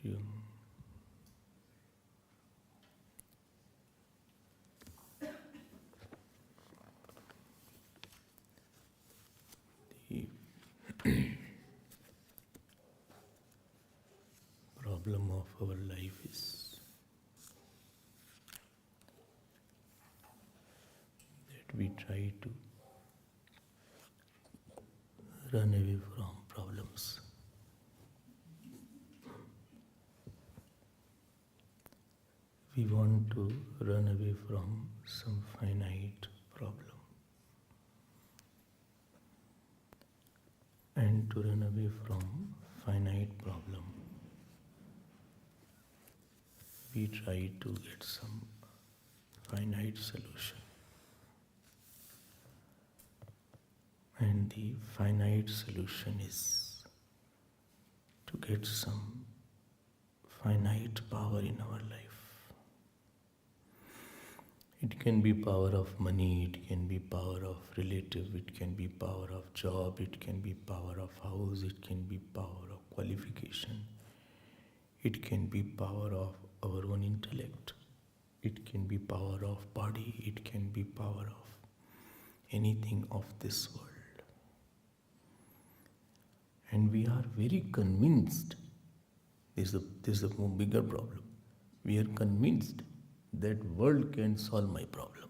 you. The problem of our life is that we try to run away from problems. We want to run away from some finite problem. And to run away from finite problem, we try to get some finite solution. And the finite solution is to get some finite power in our life. It can be power of money, it can be power of relative, it can be power of job, it can be power of house, it can be power of qualification, it can be power of our own intellect, it can be power of body, it can be power of anything of this world. And we are very convinced, this is a more bigger problem, we are convinced that world can solve my problem.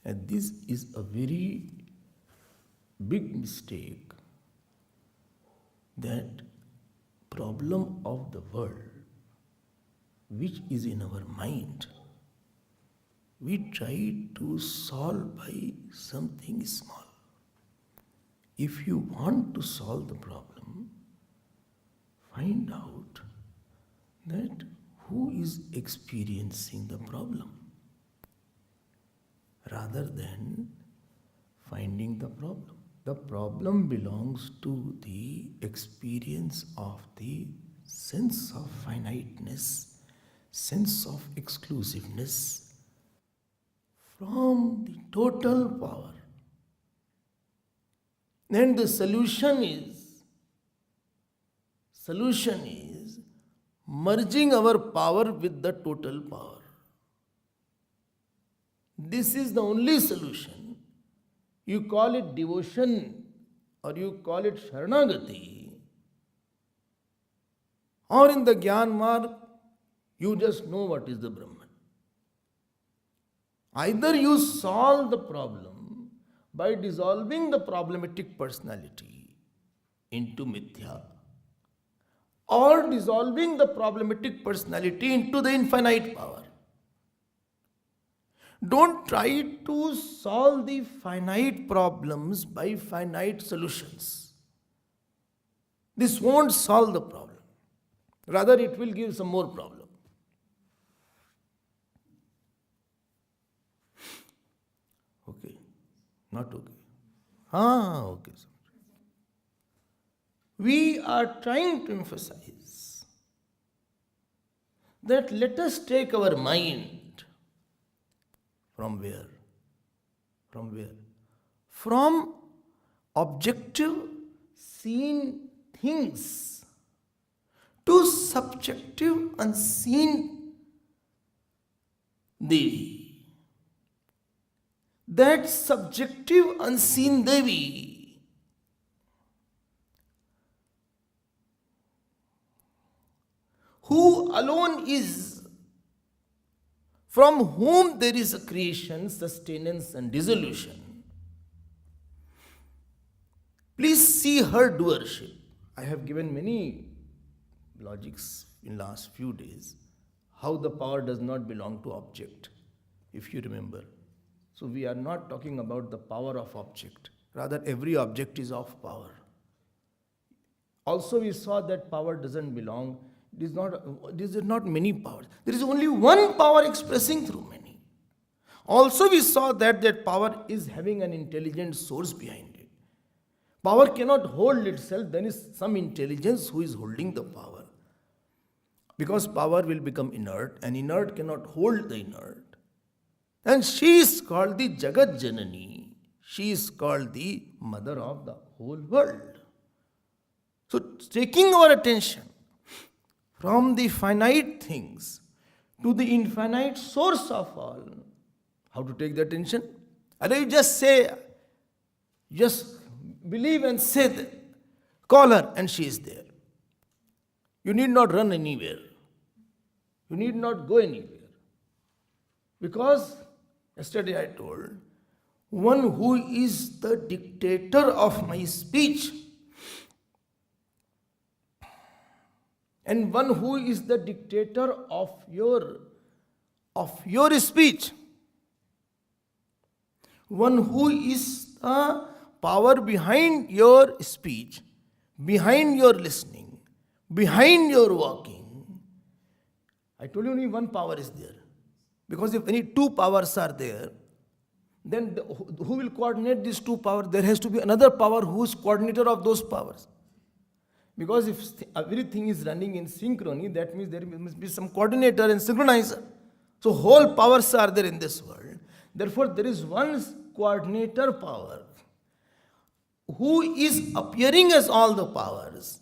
And this is a very big mistake, that problem of the world which is in our mind, we try to solve by something small. If you want to solve the problem, find out that who is experiencing the problem, rather than finding the problem. The problem belongs to the experience of the sense of finiteness, sense of exclusiveness from the total power. And the solution is merging our power with the total power. This is the only solution. You call it devotion or you call it Sharanagati, or in the Gyan Marg, you just know what is the Brahman. Either you solve the problem by dissolving the problematic personality into Mithya, or dissolving the problematic personality into the infinite power. Don't try to solve the finite problems by finite solutions. This won't solve the problem. Rather, it will give some more problem. Okay? Not okay? Okay. We are trying to emphasize that let us take our mind from where? From objective seen things to subjective unseen Devi. That subjective unseen Devi who alone is, from whom there is a creation, sustenance and dissolution. Please see her doership. I have given many logics in last few days, how the power does not belong to object, if you remember. So we are not talking about the power of object. Rather, every object is of power. Also we saw that power doesn't belong. These are not many powers. There is only one power expressing through many. Also we saw that power is having an intelligent source behind it. Power cannot hold itself, then is some intelligence who is holding the power. Because power will become inert, and inert cannot hold the inert. And she is called the Jagat Janani. She is called the mother of the whole world. So, taking our attention from the finite things to the infinite source of all, how to take the attention? And you just say, just believe and say, call her and she is there. You need not run anywhere. You need not go anywhere. Because yesterday I told, one who is the dictator of my speech and one who is the dictator of your speech, one who is the power behind your speech, behind your listening, behind your walking. I told you only one power is there. Because if any two powers are there, then who will coordinate these two powers? There has to be another power who is coordinator of those powers. Because if everything is running in synchrony, that means there must be some coordinator and synchronizer. So whole powers are there in this world. Therefore, there is one coordinator power who is appearing as all the powers,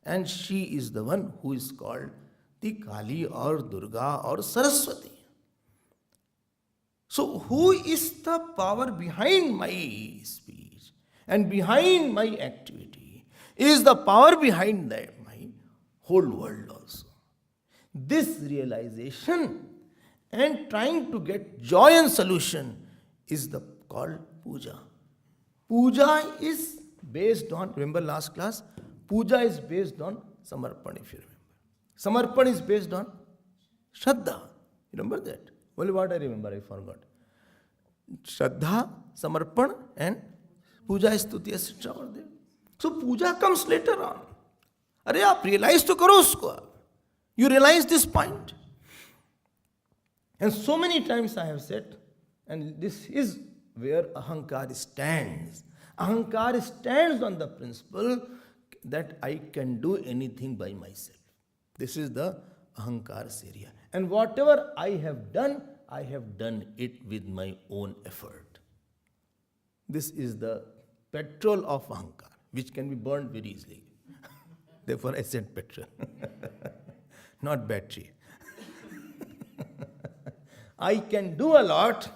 and she is the one who is called the Kali or Durga or Saraswati. So, who is the power behind my speech and behind my activity is the power behind my whole world also. This realization and trying to get joy and solution is called puja. Puja is based on, remember last class, puja is based on samarpan, if you remember. Samarpan is based on Shraddha. You remember that? Only what I remember, I forgot. Shraddha, Samarpan and Puja, Stuti, etc. are there. So Puja comes later on. Arey aap realize to karo usko. You realize this point. And so many times I have said, and this is where Ahankar stands. Ahankar stands on the principle that I can do anything by myself. This is the Ahankar's area. And whatever I have done it with my own effort. This is the petrol of Ahankar, which can be burned very easily. Therefore I said petrol, not battery. I can do a lot,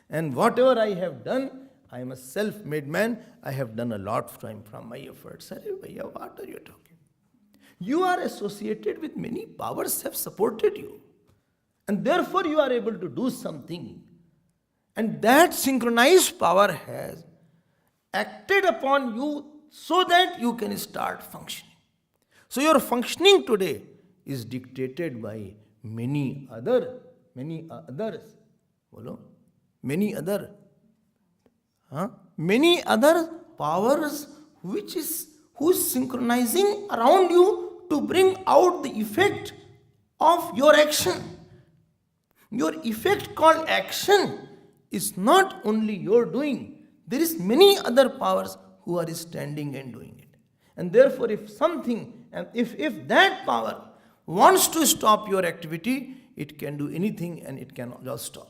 and whatever I have done, I am a self-made man. I have done a lot from my efforts. Arey bhaiya, what are you talking? You are associated with many powers have supported you. And therefore you are able to do something. And that synchronized power has acted upon you so that you can start functioning. So your functioning today is dictated by many other powers who's synchronizing around you to bring out the effect of your action. Your effect called action is not only your doing. There is many other powers who are standing and doing it. And therefore, if that power wants to stop your activity, it can do anything and it can just stop.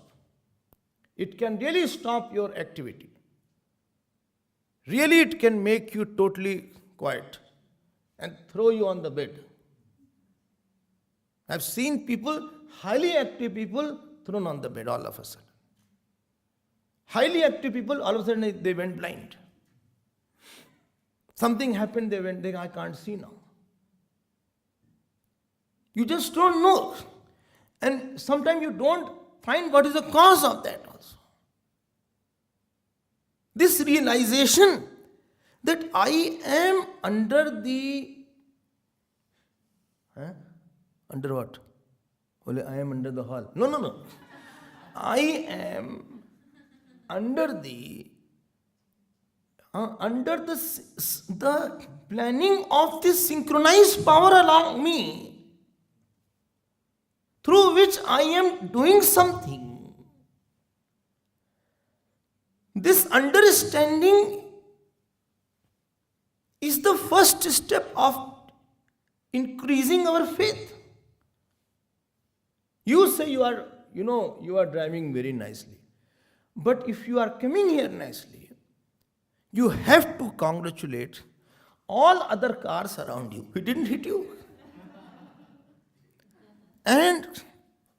It can really stop your activity. Really, it can make you totally quiet and throw you on the bed. I've seen people, highly active people, thrown on the bed all of a sudden. Highly active people, all of a sudden they went blind. Something happened, I can't see now. You just don't know. And sometimes you don't find what is the cause of that also. This realization that I am under what? Only I am under the hall. No. I am under the planning of this synchronized power along me, through which I am doing something. This understanding is the first step of increasing our faith. You say you are driving very nicely. But if you are coming here nicely, you have to congratulate all other cars around you. He didn't hit you. And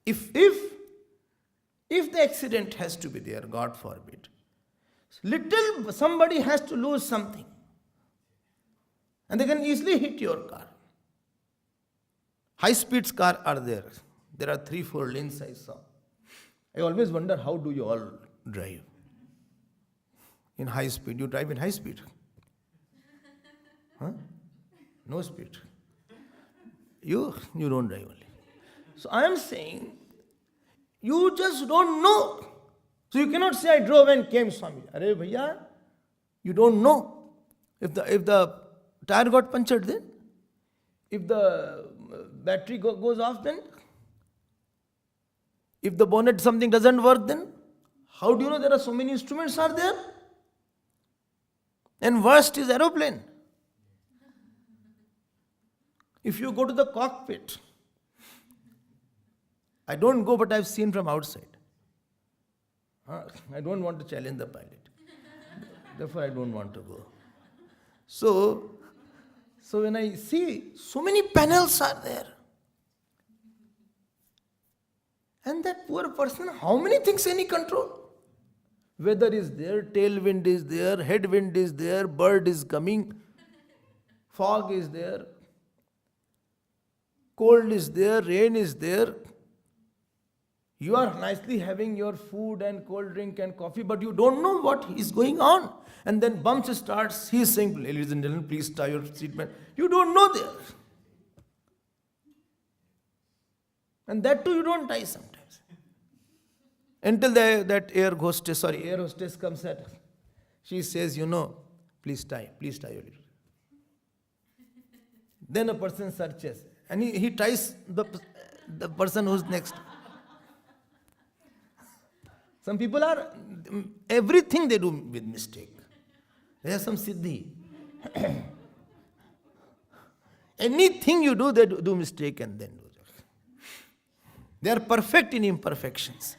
if the accident has to be there, God forbid, little somebody has to lose something. And they can easily hit your car. High speed cars are there. There are 3-4 lanes I saw. I always wonder, how do you all drive? In high speed. You drive in high speed? Huh? No speed. You don't drive only. So I am saying, you just don't know. So you cannot say, I drove and came, Swami. Arey bhaiya, you don't know. If the tire got punctured, then? If the battery goes off, then? If the bonnet something doesn't work, then? How do you know there are so many instruments are there? And worst is aeroplane. If you go to the cockpit, I don't go, but I've seen from outside. I don't want to challenge the pilot. Therefore, I don't want to go. So when I see so many panels are there, and that poor person, how many things can he control? Weather is there, tailwind is there, headwind is there, bird is coming, fog is there, cold is there, rain is there. You are nicely having your food and cold drink and coffee, but you don't know what is going on. And then bumps starts, he is saying, ladies and gentlemen, please tie your seatbelt. You don't know there. And that too you don't tie sometimes. Until that air hostess comes at, she says, please tie your little. Then a person searches, and he ties the person who's next. Some people are, everything they do with mistake. They have some siddhi. Anything you do, they do mistake and then do. They are perfect in imperfections.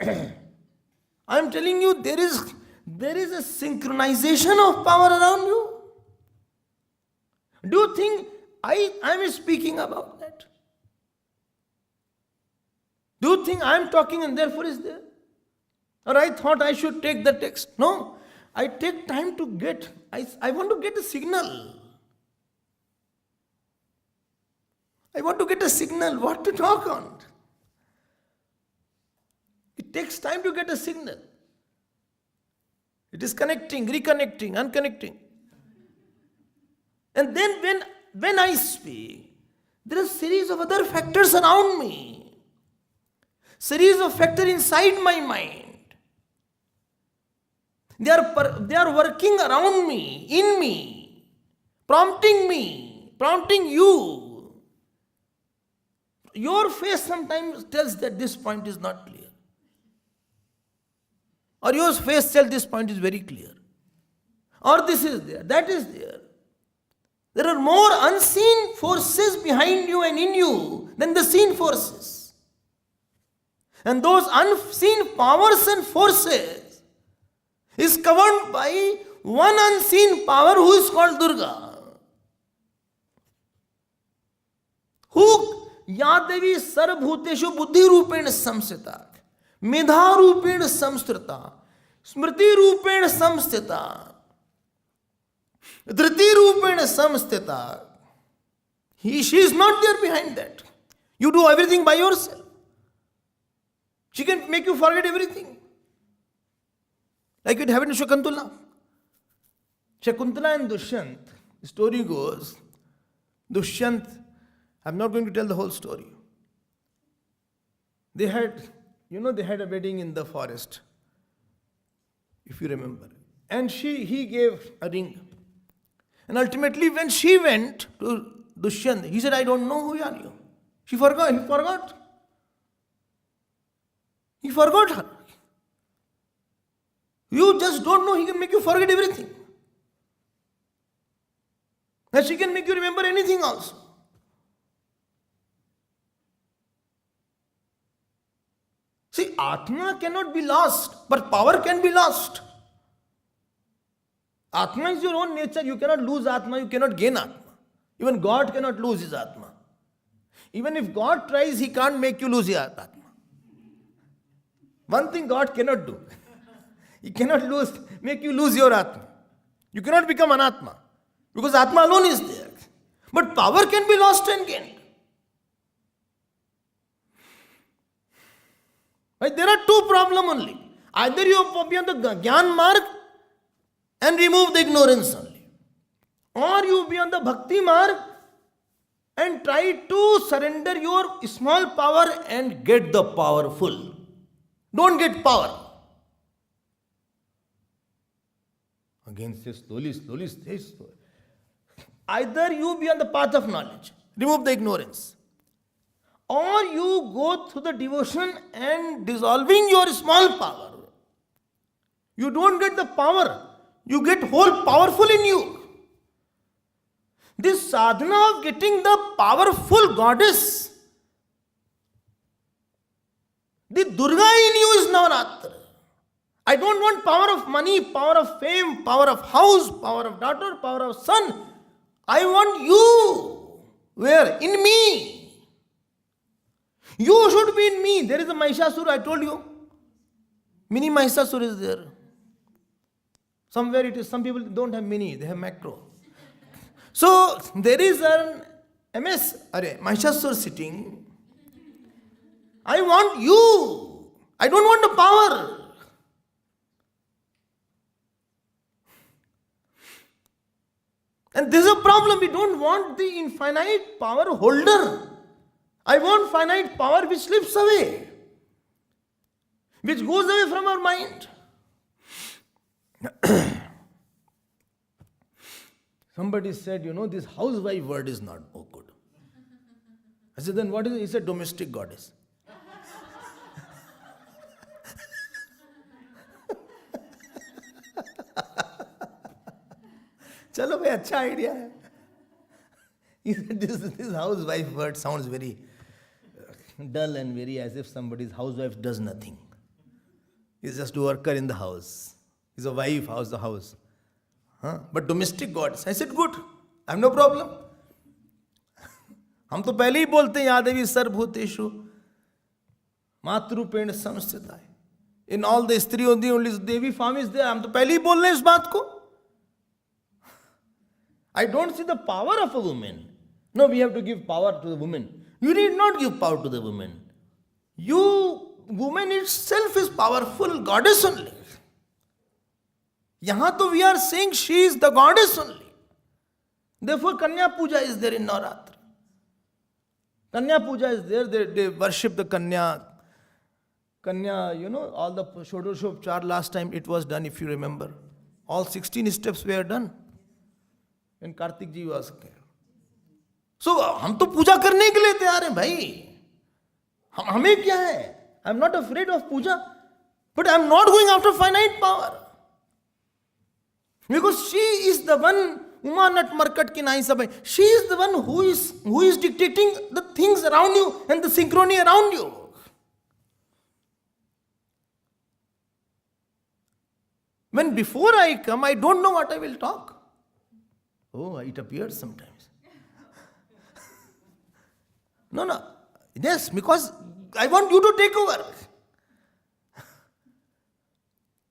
I am telling you, there is a synchronization of power around you. Do you think I am speaking about that? Do you think I am talking and therefore is there? Or I thought I should take the text? No. I take time to get, I want to get a signal. I want to get a signal what to talk on. It takes time to get a signal. It is connecting, reconnecting, unconnecting. And then when I speak, there are a series of other factors around me. Series of factors inside my mind. They are working around me, in me, prompting you. Your face sometimes tells that this point is not clear. Or your face tells this point is very clear. Or this is there, that is there. There are more unseen forces behind you and in you than the seen forces. And those unseen powers and forces is covered by one unseen power who is called Durga. Who Yadevi Sarvbhuteshu Buddhi Rupena Samsita, Medha Rupena Samstrita, Smriti Rupena Samstita, Dhriti Rupena Samstita. She is not there behind that. You do everything by yourself. She can make you forget everything. Like it happened to Shakuntala. Shakuntala and Dushyant, the story goes, Dushyant, I'm not going to tell the whole story. They had a wedding in the forest, if you remember. And he gave a ring. And ultimately when she went to Dushyant, he said, I don't know who are you. He forgot. He forgot her. You just don't know, he can make you forget everything. And she can make you remember anything also. See, Atma cannot be lost, but power can be lost. Atma is your own nature. You cannot lose Atma, you cannot gain Atma. Even God cannot lose his Atma. Even if God tries, he can't make you lose your Atma. One thing God cannot do. He cannot make you lose your Atma. You cannot become an Atma. Because Atma alone is there. But power can be lost and gained. Right? There are two problems only. Either you be on the Gyan mark and remove the ignorance only. Or you be on the Bhakti mark and try to surrender your small power and get the powerful. Don't get power. Again, say slowly, stay slow. Either you be on the path of knowledge, remove the ignorance. Or you go through the devotion and dissolving your small power. You don't get the power. You get whole powerful in you. This sadhana of getting the powerful goddess, the Durga in you is Navaratri. I don't want power of money, power of fame, power of house, power of daughter, power of son. I want you. Where? In me. You should be in me. There is a Mahishasura, I told you. Mini Mahishasura is there. Somewhere it is. Some people don't have mini, they have macro. So there is an MS, Mahishasura sitting. I want you. I don't want the power. And this is a problem. We don't want the infinite power holder. I want finite power which slips away, which goes away from our mind. Somebody said, this housewife word is not so good. I said, then what is it? He said, domestic goddess. Chalo bhai, acha idea hai. He said, this housewife word sounds very dull and very as if somebody's housewife does nothing. He's just a worker in the house. He's a wife, house the house. But domestic gods. I said, good. I have no problem. हम तो पहले ही बोलते हैं या देवी सर्वभूतेषु मातृरूपेण संस्थिता है. In all the स्त्री only Devi form is there. हम तो पहले ही बोल रहे हैं इस बात को. I don't see the power of a woman. No, we have to give power to the woman. You need not give power to the woman. You, woman itself is powerful goddess only. Yahan to we are saying she is the goddess only. Therefore, Kanya Puja is there in Navaratri. Kanya Puja is there. They worship the Kanya. Kanya, all the Shodashopchar last time it was done, if you remember. All 16 steps were done. When Kartik ji was there. So, हम तो पूजा करने के लिए तैयार हैं भाई. हमें क्या है? I'm not afraid of puja, but I'm not going after finite power. Because she is the one, Uma Nat Markat ki nahi sabhai. She is the one who is dictating the things around you and the synchrony around you. When before I come, I don't know what I will talk. Oh, it appears sometimes. No. Yes, because I want you to take over.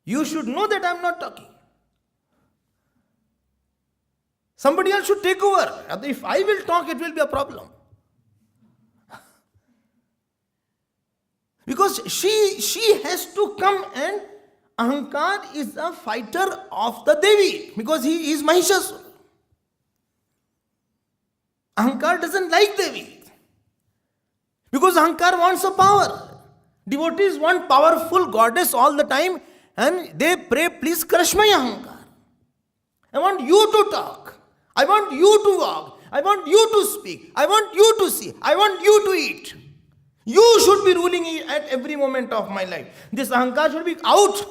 You should know that I am not talking. Somebody else should take over. If I will talk, it will be a problem. Because she has to come, and Ahankar is a fighter of the Devi. Because he is Mahishasura. Ahankar doesn't like Devi. Because Ahankar wants a power. Devotees want powerful goddess all the time, and they pray, please crush my Ahankar. I want you to talk. I want you to walk. I want you to speak. I want you to see. I want you to eat. You should be ruling at every moment of my life. This Ahankar should be out.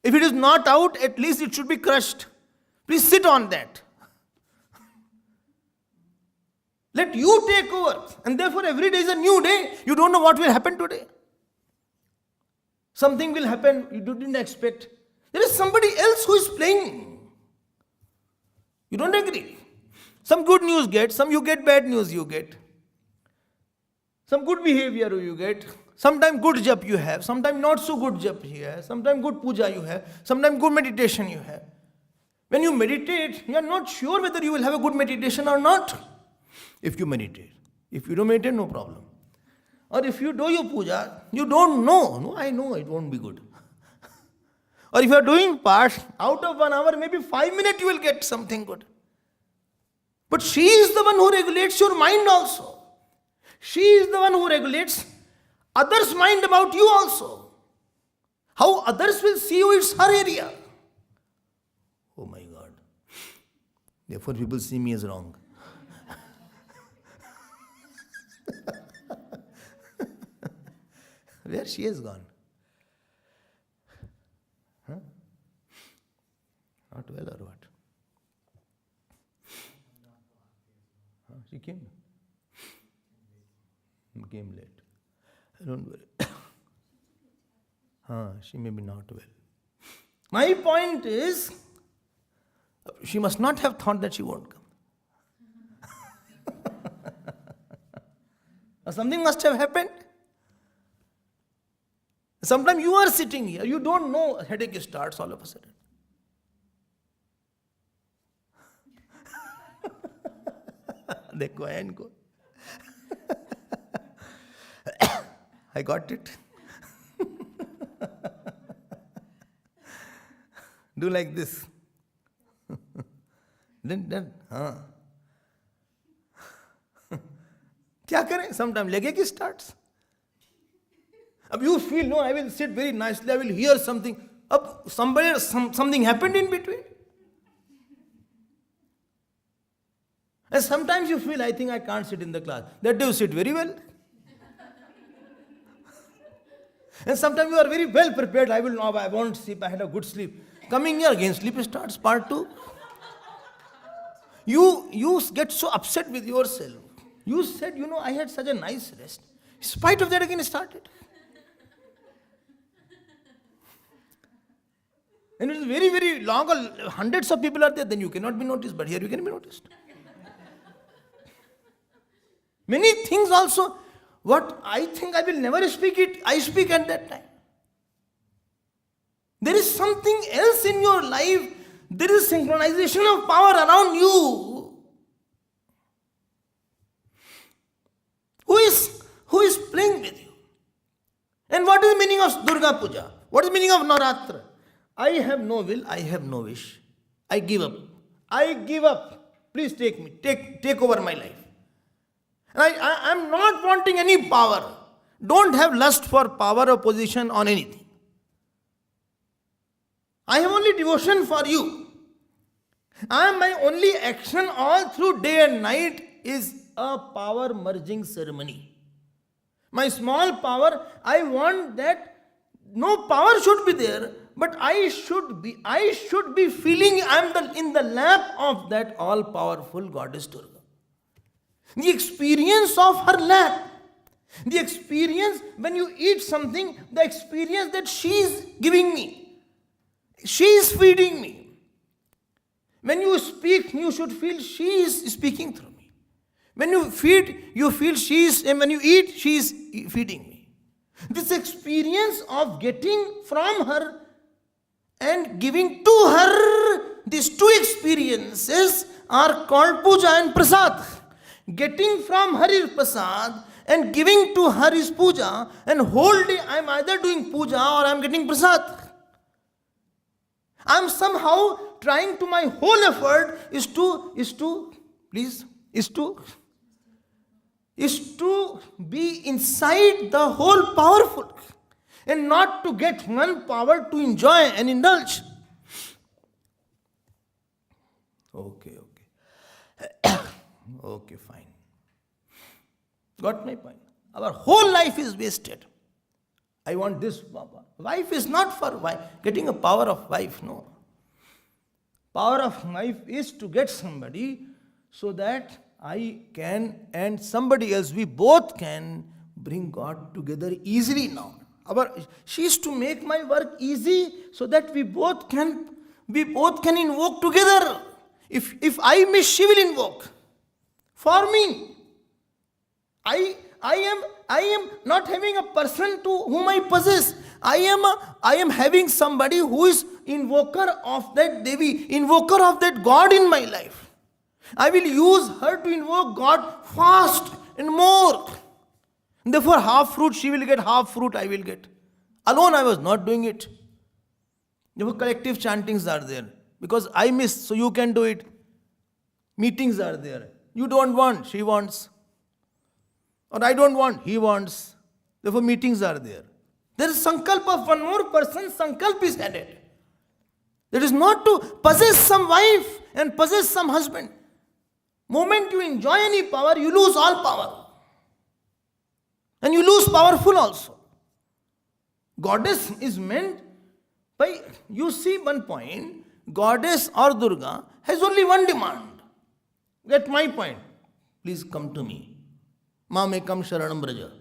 If it is not out, at least it should be crushed. Please sit on that. Let you take over. And therefore every day is a new day. You don't know what will happen today. Something will happen you didn't expect. There is somebody else who is playing. You don't agree? Some good news get, some you get bad news you get. Some good behavior you get. Sometimes good jap you have, sometimes not so good jap you have, sometimes good puja you have, sometimes good meditation you have. When you meditate, you are not sure whether you will have a good meditation or not. If you meditate. If you don't meditate, no problem. Or if you do your puja, you don't know. No, I know it won't be good. Or if you are doing part, out of 1 hour, maybe 5 minutes you will get something good. But she is the one who regulates your mind also. She is the one who regulates others' mind about you also. How others will see you, it's her area. Oh my God. Therefore people see me as wrong. Where she has gone? Huh? Not well or what? Huh? She came late. Don't worry. She may be not well. My point is, she must not have thought that she won't come. Something must have happened. Sometimes you are sitting here, you don't know, headache starts all of a sudden. Dekho hai inko. I got it. Do like this. Then. क्या करें? Sometimes legegi starts. You feel, no, I will sit very nicely, I will hear something. Something happened in between. And sometimes you feel, I think I can't sit in the class. That day you sit very well. And sometimes you are very well prepared. I won't sleep, I had a good sleep. Coming here again, sleep starts, part 2. You get so upset with yourself. You said, I had such a nice rest. In spite of that, again it started. And it is very, very long, hundreds of people are there, then you cannot be noticed, but here you can be noticed. Many things also, what I think I will never speak it, I speak at that time. There is something else in your life, there is synchronization of power around you. Who is playing with you? And what is the meaning of Durga Puja? What is the meaning of Navaratri? I have no will, I have no wish. I give up. I give up. Please take me. Take over my life. And I am not wanting any power. Don't have lust for power or position on anything. I have only devotion for you. My only action all through day and night is a power merging ceremony. My small power, I want that no power should be there, but I should be feeling I am in the lap of that all-powerful goddess Durga. The experience of her lap, the experience when you eat something, the experience that she is giving me, she is feeding me. When you speak, you should feel she is speaking through me. When you feed, you feel she is, and when you eat, she is feeding me. This experience of getting from her and giving to her, these two experiences are called puja and prasad. Getting from her is prasad and giving to her is puja, and whole day I am either doing puja or I am getting prasad. I am somehow trying to, my whole effort is to be inside the whole powerful and not to get one power to enjoy and indulge. Okay. Okay, fine. Got my point. Our whole life is wasted. I want this. Wife is not for wife. Getting a power of wife, no. Power of wife is to get somebody so that I can and somebody else, we both can bring God together easily now. She is to make my work easy so that we both can invoke together. If I miss, she will invoke. For me. I am not having a person to whom I possess. I am having somebody who is invoker of that Devi, invoker of that God in my life. I will use her to invoke God fast and more. Therefore, half fruit she will get, half fruit I will get. Alone I was not doing it. Therefore, collective chantings are there. Because I miss, so you can do it. Meetings are there. You don't want, she wants. Or I don't want, he wants. Therefore, meetings are there. There is sankalp of one more person, sankalp is added. That is not to possess some wife and possess some husband. Moment you enjoy any power, you lose all power. And you lose powerful also. Goddess is meant by, you see one point, Goddess or Durga has only one demand. Get my point. Please come to me. Mamekam Sharanam Braja.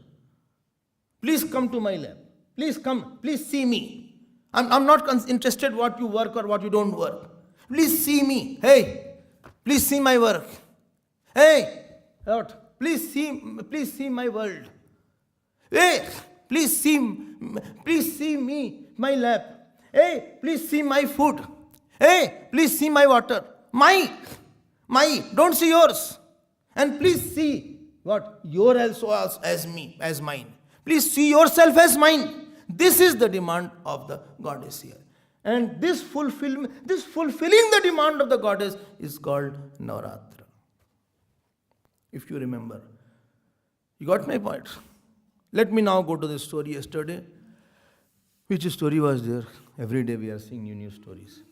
Please come to my lab. Please come. Please see me. I'm not interested what you work or what you don't work. Please see me. Hey, please see my work. Hey, what? Please see my world. Hey, please see me, my lab. Hey, please see my food. Hey, please see my water. My, don't see yours. And please see what? Your also as me, as mine. Please see yourself as mine. This is the demand of the goddess here. And this fulfilling the demand of the goddess is called Navaratri. If you remember. You got my point? Let me now go to the story yesterday. Which story was there? Every day we are seeing new stories.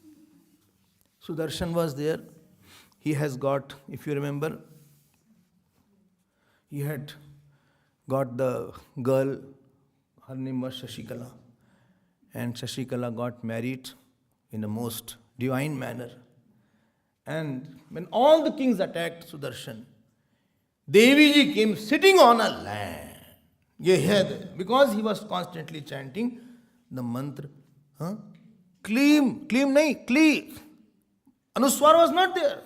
Sudarshan was there. He has got, if you remember, he had got the girl, her name was Shashikala. And Shashikala got married in a most divine manner. And when all the kings attacked Sudarshan, Deviji came sitting on a land. Because he was constantly chanting the mantra. Kleem nahi, Klee. Anuswar was not there.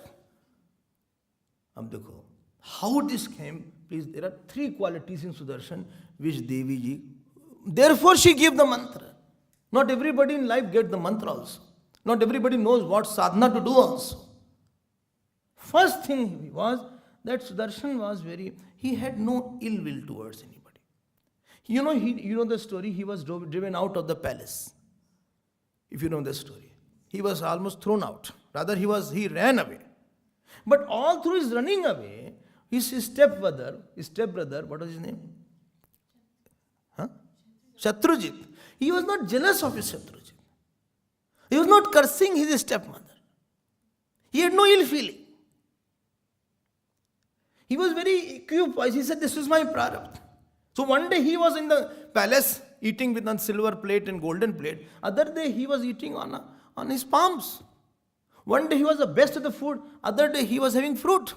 Ab dekho, how this came? Please, there are three qualities in Sudarshan which Deviji, therefore she gave the mantra. Not everybody in life gets the mantra also. Not everybody knows what sadhana to do also. First thing was that Sudarshan was he had no ill will towards anybody. You know the story, he was driven out of the palace. If you know the story. He was almost thrown out. Rather, he ran away. But all through his running away, his stepbrother, what was his name? Shatrujit. He was not jealous of his Shatrujit. He was not cursing his stepmother. He had no ill feeling. He was very equipoised. He said, this is my prarabdha. So one day he was in the palace eating with a silver plate and golden plate. Other day he was eating on his palms. One day he was the best of the food. Other day he was having fruit.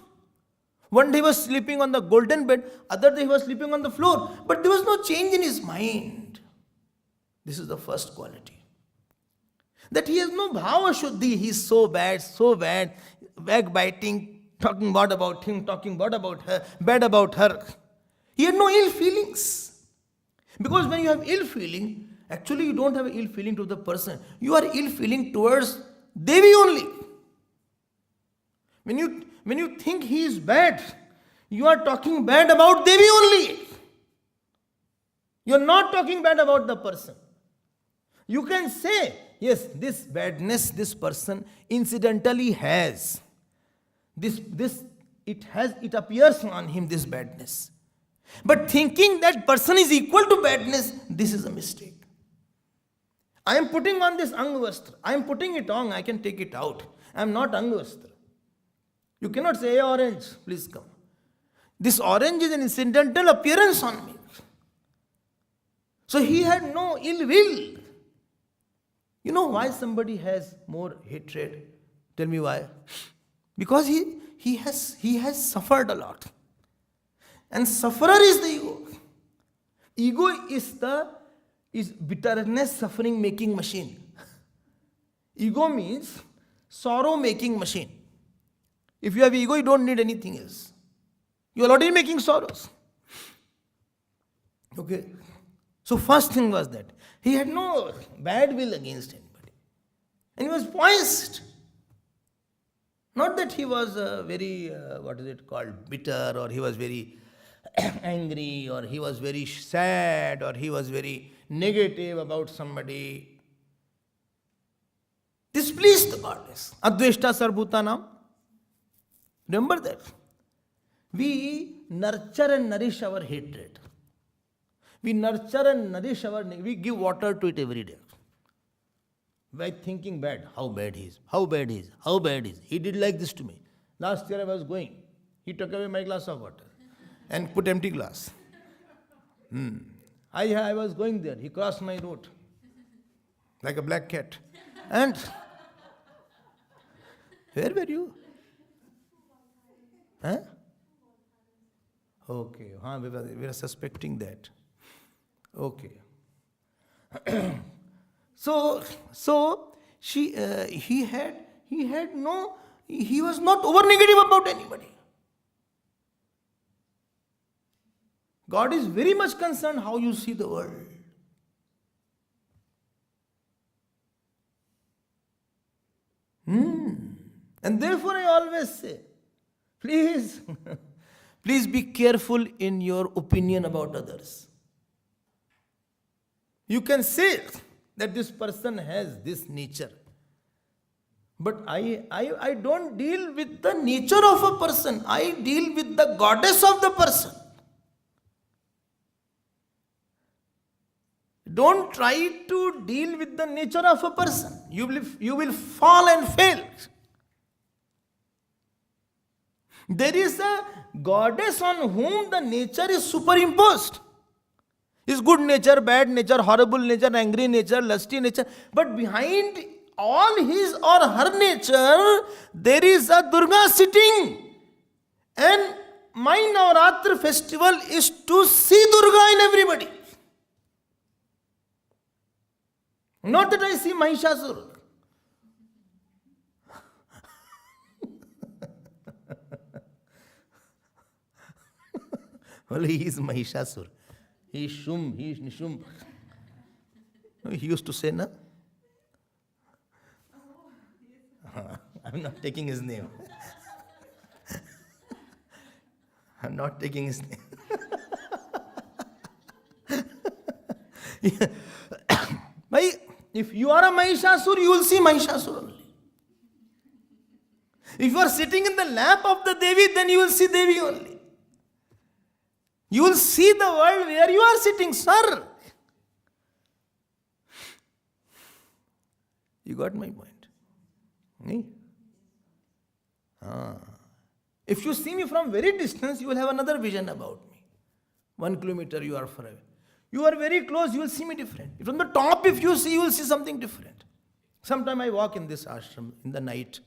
One day he was sleeping on the golden bed. Other day he was sleeping on the floor. But there was no change in his mind. This is the first quality. That he has no bhava shuddhi. He is so bad, backbiting, talking bad about him, talking bad about her. He had no ill feelings. Because when you have ill feeling, actually you don't have an ill feeling to the person. You are ill feeling towards Devi only. When you think he is bad, you are talking bad about Devi only. You are not talking bad about the person. You can say, yes, this badness this person incidentally has. It appears on him, this badness. But thinking that person is equal to badness, this is a mistake. I am putting on this Angvastra. I am putting it on, I can take it out. I am not Angvastra. You cannot say, hey, orange, please come. This orange is an incidental appearance on me. So he had no ill will. You know why somebody has more hatred? Tell me why. Because he has suffered a lot. And sufferer is the ego. Ego is bitterness suffering making machine. Ego means sorrow making machine. If you have ego, you don't need anything else. You are already making sorrows. Okay. So first thing was that he had no bad will against anybody. And he was poised. Not that he was very, bitter, or he was very angry, or he was very sad, or he was very negative about somebody. This pleased the goddess. Adveshta Sarbhutanam. Remember that. We nurture and nourish our hatred. We nurture and nourish we give water to it every day. By thinking bad, how bad he is, how bad he is, how bad he is. He did like this to me. Last year I was going. He took away my glass of water and put empty glass. I was going there. He crossed my road like a black cat. And where were you? Huh? Okay. We were suspecting that. Okay. So he was not over negative about anybody. God is very much concerned how you see the world. And therefore I always say, please be careful in your opinion about others. You can say that this person has this nature. But I don't deal with the nature of a person. I deal with the goddess of the person. Don't try to deal with the nature of a person. You will fall and fail. There is a goddess on whom the nature is superimposed. His good nature, bad nature, horrible nature, angry nature, lusty nature. But behind all his or her nature, there is a Durga sitting. And my Navaratri festival is to see Durga in everybody. Not that I see Mahishasura. Well, he is Mahishasura. He is Shum, he is Nishum. He used to say, no? I'm not taking his name. I'm not taking his name. If you are a Mahishasura, you will see Mahishasura only. If you are sitting in the lap of the Devi, then you will see Devi only. You will see the world where you are sitting, sir. You got my point? If you see me from very distance, you will have another vision about me. 1 kilometer you are far away. You are very close, you will see me different. From the top, if you see, you will see something different. Sometime I walk in this ashram in the night,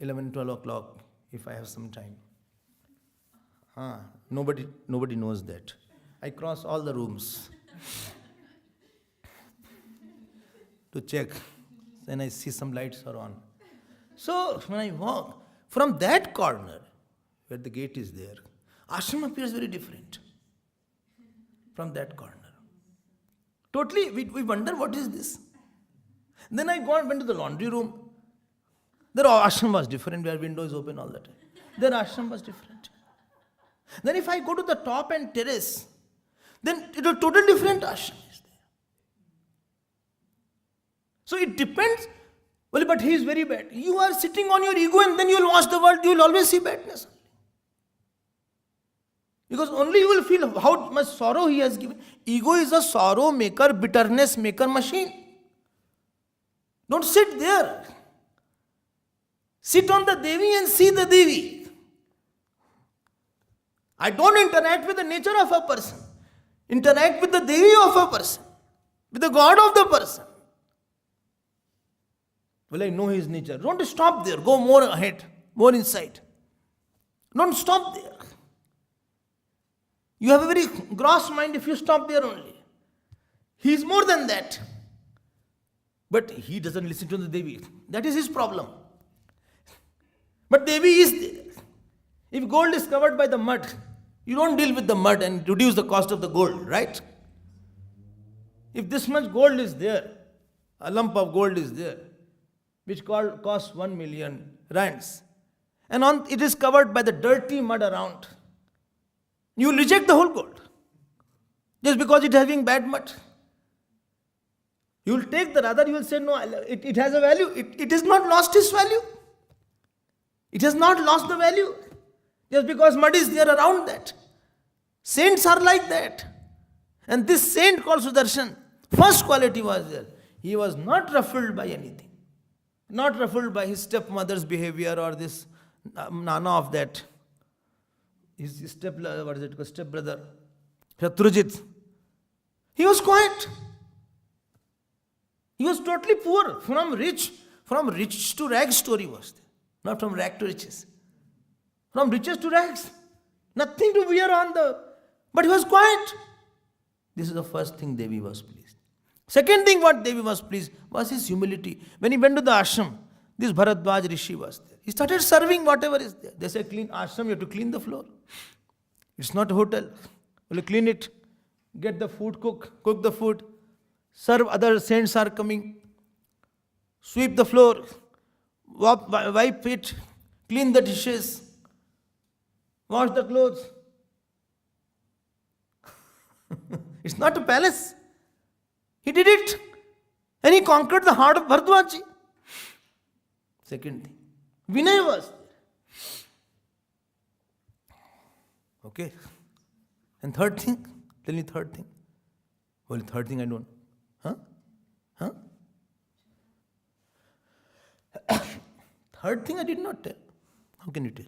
11, 12 o'clock, if I have some time. Nobody knows that. I cross all the rooms to check. Then I see some lights are on. So when I walk, from that corner, where the gate is there, ashram appears very different. From that corner. Totally, we wonder what is this. Then I went to the laundry room. Their ashram was different, where window is open all the time. Their ashram was different. Then if I go to the top and terrace, then it is a totally different ashram is there. So it depends. Well, but he is very bad. You are sitting on your ego and then you will watch the world, you will always see badness. Because only you will feel how much sorrow he has given. Ego is a sorrow maker, bitterness maker machine. Don't sit there. Sit on the Devi and see the Devi. I don't interact with the nature of a person. Interact with the Devi of a person. With the God of the person. Well, I know his nature. Don't stop there. Go more ahead. More inside. Don't stop there. You have a very gross mind if you stop there only. He is more than that. But he doesn't listen to the Devi. That is his problem. But Devi is there. If gold is covered by the mud, you don't deal with the mud and reduce the cost of the gold, right? If this much gold is there, a lump of gold is there, which costs 1 million rands, and it is covered by the dirty mud around, you will reject the whole gold just because it is having bad mud. You will take the rather, you will say, no, it has a value. It has not lost its value. It has not lost the value just because mud is there around that. Saints are like that. And this saint called Sudarshan, first quality was there. He was not ruffled by anything. Not ruffled by his stepmother's behavior or this nana of that. His stepbrother, Shatrujit. He was quiet. He was totally poor. From rich to rags story was there. Not from rag to riches. From riches to rags. Nothing to wear on but he was quiet. This is the first thing Devi was pleased. Second thing what Devi was pleased was his humility. When he went to the ashram, this Bharadwaj Rishi was there. He started serving whatever is there. They say clean ashram, you have to clean the floor. It's not a hotel. You clean it, get the food, cook the food, serve, other saints are coming, sweep the floor, wipe it, clean the dishes, wash the clothes. It's not a palace. He did it. And he conquered the heart of Bharadwaj. Second thing, Vinay was there. Okay. And third thing, tell me third thing. Well, third thing I don't. Huh? Third thing I did not tell. How can you tell?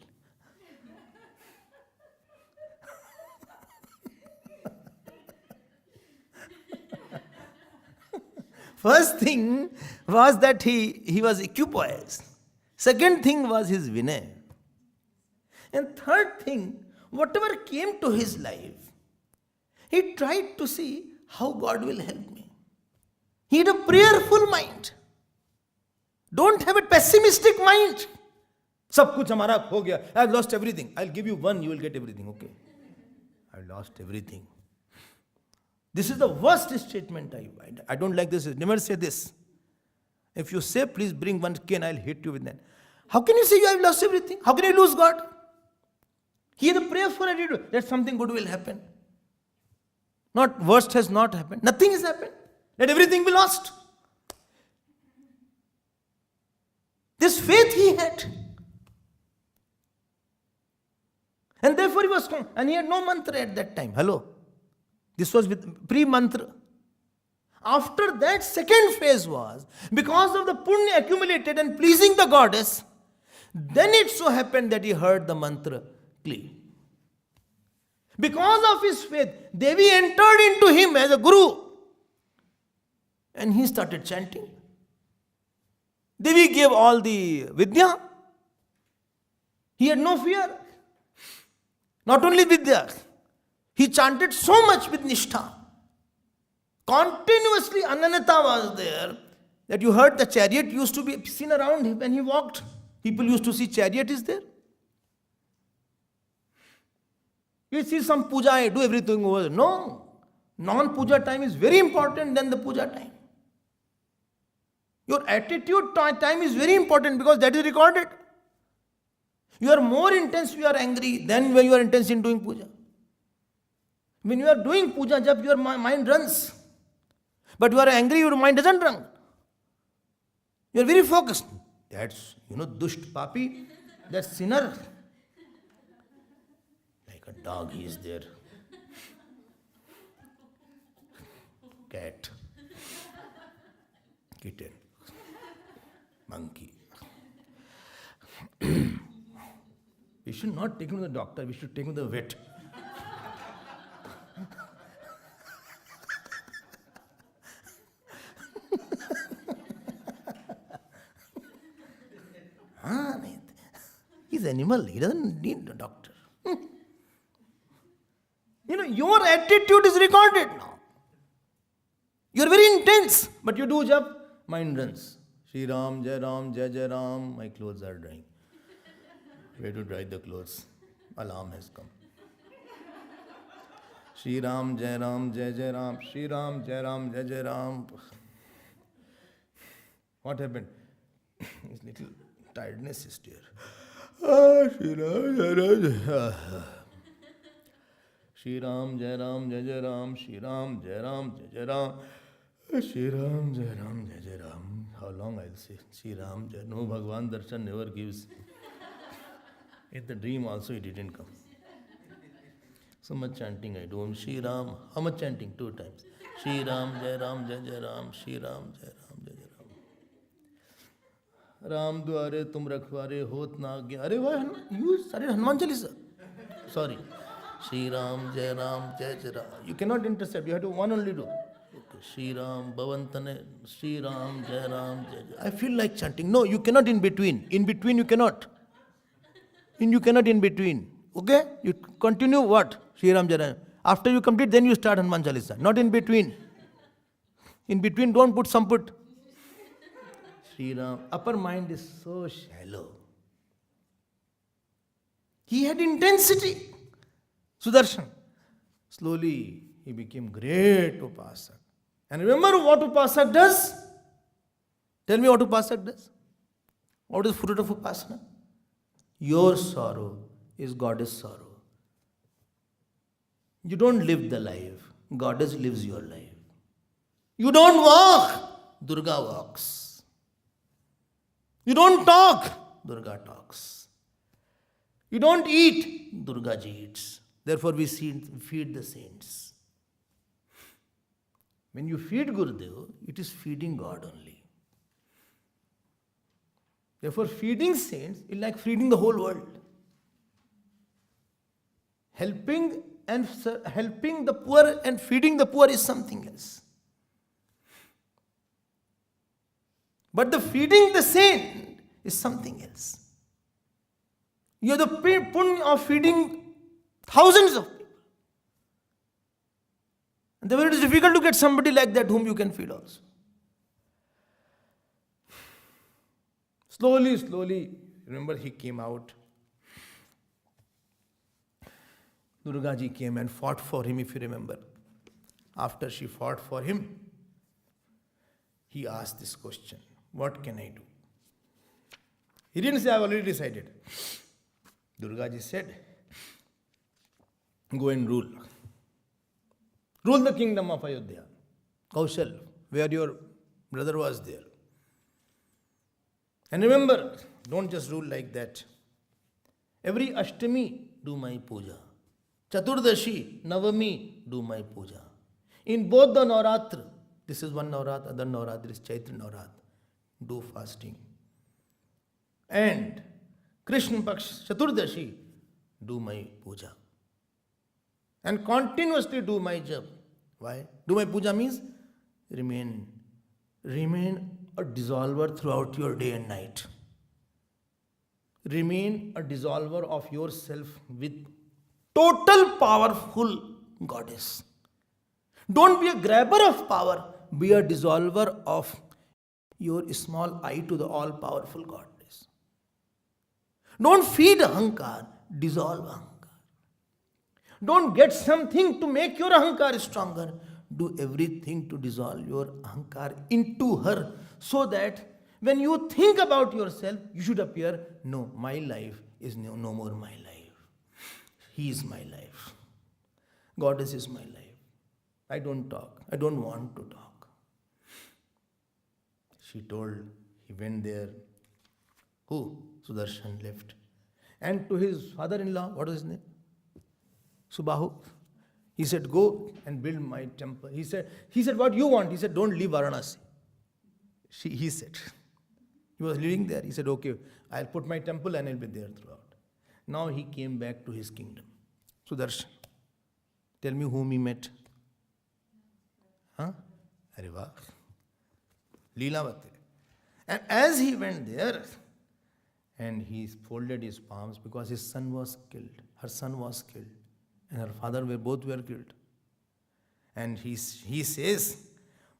First thing was that he was equipoised. Second thing was his Vinay. And third thing, whatever came to his life, he tried to see how God will help me. He had a prayerful mind. Don't have a pessimistic mind. Sab kuch hamara ho gaya. I've lost everything. I'll give you one, you will get everything. Okay. I lost everything. This is the worst statement I don't like this. Never say this. If you say, please bring one cane, I'll hit you with that. How can you say you have lost everything? How can you lose God? He had a prayerful attitude that something good will happen. Not worst has not happened. Nothing has happened. That everything be lost. This faith he had. And therefore he was strong. And he had no mantra at that time. Hello. This was with pre-mantra. After that, second phase was, because of the punya accumulated and pleasing the goddess, then it so happened that he heard the mantra clearly. Because of his faith, Devi entered into him as a guru. And he started chanting. Devi gave all the vidya. He had no fear. Not only vidya, he chanted so much with nishtha. Continuously Ananata was there, that you heard the chariot used to be seen around him when he walked. People used to see chariot is there. You see some puja, I do everything over. No. Non-puja time is very important than the puja time. Your attitude time is very important because that is recorded. You are more intense when you are angry than when you are intense in doing puja. When you are doing puja, your mind runs. But you are angry, your mind doesn't run. You are very focused. That's, dusht papi, that sinner. Like a dog, he is there. Cat. Kitten. Monkey. We should not take him to the doctor, we should take him to the vet. He's animal, he doesn't need a doctor. Your attitude is recorded now. You are very intense, but you do jab, mind runs. Shri Ram, Jai Ram, Jai Jai Ram, my clothes are drying. Where to dry the clothes? Alarm has come. Shri Ram, Jai Ram, Jai Jai Ram, Shri Ram, Jai Ram, Jai Jai Ram. What happened? His little tiredness is there. Shri Ram, Jai Ram, Jai Shri Ram, Jai Ram, Jai Jai Ram, Shri Ram, Jai Ram, Jai Jai Ram. Shri Ram, Jai Ram, Jai Jai Ram. How long I'll say? Shri Ram, Jai. No, Bhagwan Darshan never gives. In the dream also he didn't come. So much chanting I do. Shri Ram. How much chanting? 2 times. Shri Ram, Jai Ram, Jai Jai Ram. Shri Ram, Jai Ram, Jai Jai Ram. Ram Dware Tum Rakhware Hot Na Agya. Arey why you started Hanuman Chalisa? Sorry. Shri Ram, Jai Ram, Jai Jai Ram. You cannot intercept. You have to one only do. Shri Ram, Bhavantane, Shri Ram, Jai Ram, Jai Jai. I feel like chanting. No, you cannot in between. In between you cannot. You cannot in between. Okay? You continue what? Shri Ram, Jai Ram. After you complete, then you start Hanuman Chalisa. Not in between. In between, don't put some put. Shri Ram. Upper mind is so shallow. He had intensity. Sudarshan. Slowly, he became great Upasak. And remember what Upasak does? Tell me what Upasak does. What is the fruit of Upasana? Your sorrow is Goddess' sorrow. You don't live the life. Goddess lives your life. You don't walk. Durga walks. You don't talk. Durga talks. You don't eat. Durga eats. Therefore we feed the saints. When you feed Gurudev, it is feeding God only. Therefore, feeding saints is like feeding the whole world. Helping the poor and feeding the poor is something else. But the feeding the saint is something else. You have the punya of feeding thousands of people. And therefore it is difficult to get somebody like that whom you can feed also. Slowly, remember he came out. Durga ji came and fought for him, if you remember. After she fought for him, he asked this question, what can I do? He didn't say, I've already decided. Durga ji said, go and rule. Rule the kingdom of Ayodhya. Kaushal, where your brother was there. And remember, don't just rule like that. Every Ashtami, do my puja. Chaturdashi, Navami, do my puja. In both the Navaratri, this is one Navaratri, other Navaratri is Chaitra Navaratri, do fasting. And Krishna Paksh, Chaturdashi, do my puja. And continuously do my jap. Why? Do my puja means remain a dissolver throughout your day and night. Remain a dissolver of yourself with total powerful Goddess. Don't be a grabber of power, be a dissolver of your small I to the all-powerful Goddess. Don't feed ahankar, dissolve ahankar. Don't get something to make your ahankar stronger. Do everything to dissolve your ahankar into her, so that when you think about yourself, you should appear, no, my life is no more my life. He is my life. Goddess is my life. I don't talk. I don't want to talk. She told, he went there. Who? Sudarshan left. And to his father-in-law, what was his name? Subahu. He said, go and build my temple. He said, what you want? He said, don't leave Varanasi. He said. He was living there. He said, okay, I'll put my temple and I'll be there throughout. Now he came back to his kingdom. Sudarshan. Tell me whom he met. Huh? Areva. Leelavati. And as he went there, and he folded his palms because his son was killed. Her son was killed. And her father both were killed. And he says,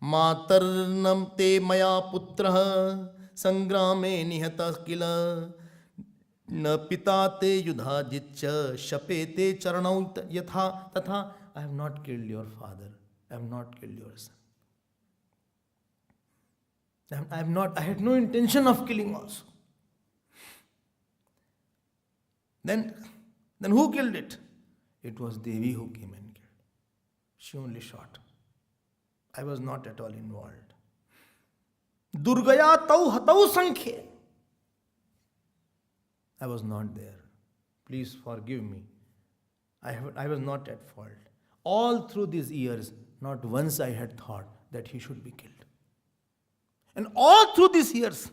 Matarnam te maya putraha sangrame nihata kila Na pita te yudha jitcha shapete charanau yatha tatha. I have not killed your father. I have not killed your son. I had no intention of killing also. Then who killed it? It was Devi who came and killed. She only shot. I was not at all involved. Durgaya tau hatau sankhye. I was not there. Please forgive me. I was not at fault. All through these years, not once I had thought that he should be killed. And all through these years,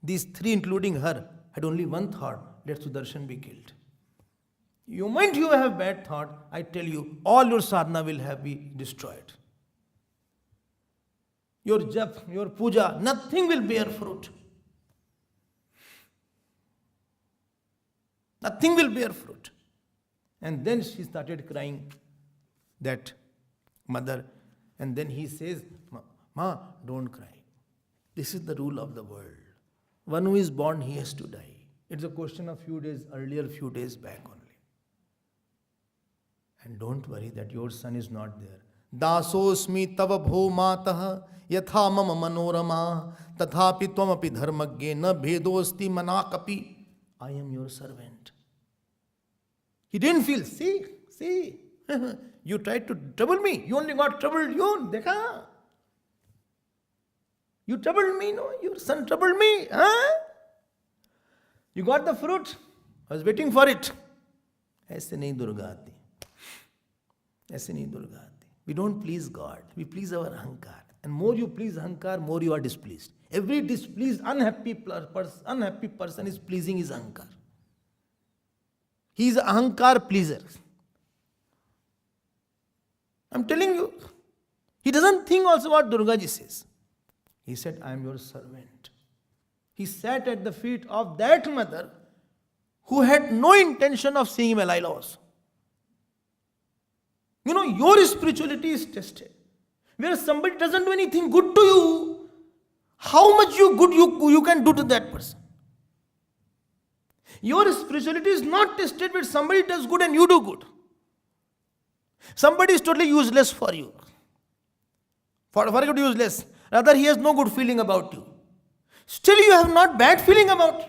these three, including her, had only one thought: let Sudarshan be killed. You might you have bad thought, I tell you, all your sadhana will be destroyed. Your jap, your puja, nothing will bear fruit. Nothing will bear fruit. And then she started crying, that mother. And then he says, Ma, don't cry. This is the rule of the world. One who is born, he has to die. It's a question of few days back only. And don't worry that your son is not there. Dasosmi tava bho matah yatha mama manorama tathapi tvamapi dharmagye na bhedosti manakapi. I am your servant. He didn't feel, see, you tried to trouble me. You only got troubled, dekha. You troubled me, no? Your son troubled me, huh? You got the fruit. I was waiting for it. ऐसे नहीं दुर्गा आती. ऐसे नहीं दुर्गा आती. We don't please God. We please our ahankar. And more you please ahankar, more you are displeased. Every displeased, unhappy person is pleasing his ahankar. He is an ahankar pleaser. I'm telling you. He doesn't think also what Durga ji says. He said, I am your servant. He sat at the feet of that mother who had no intention of seeing him alive also. You know, your spirituality is tested. Where somebody doesn't do anything good to you, how much good you can do to that person. Your spirituality is not tested where somebody does good and you do good. Somebody is totally useless for you. Forget useless. Rather, he has no good feeling about you. Still, you have not bad feeling about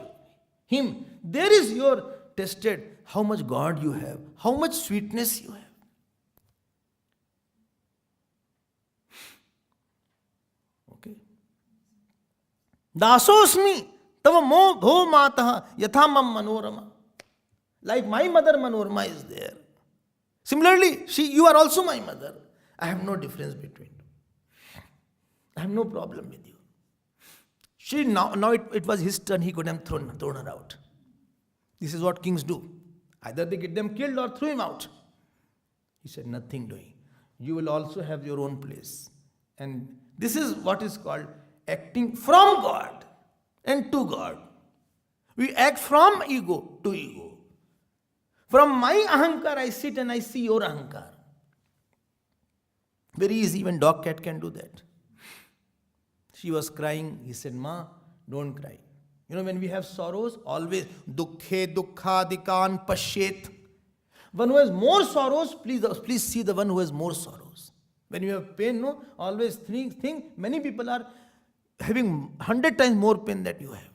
him. There is your tested how much God you have, how much sweetness you have. Okay. Dasosmi tava mo bho matah yatha mam manorama. Like my mother Manorama is there. Similarly, you are also my mother. I have no difference between you. I have no problem with you. Now it was his turn. He could have thrown her out. This is what kings do. Either they get them killed or throw him out. He said, nothing doing. You will also have your own place. And this is what is called acting from God and to God. We act from ego to ego. From my ahankar, I sit and I see your ahankar. Very easy, even dog cat can do that. She was crying. He said, Ma, don't cry. You know, when we have sorrows, always dukkhe dukkhadikan pashet. One who has more sorrows, please see the one who has more sorrows. When you have pain, no, always think many people are having 100 times more pain that you have.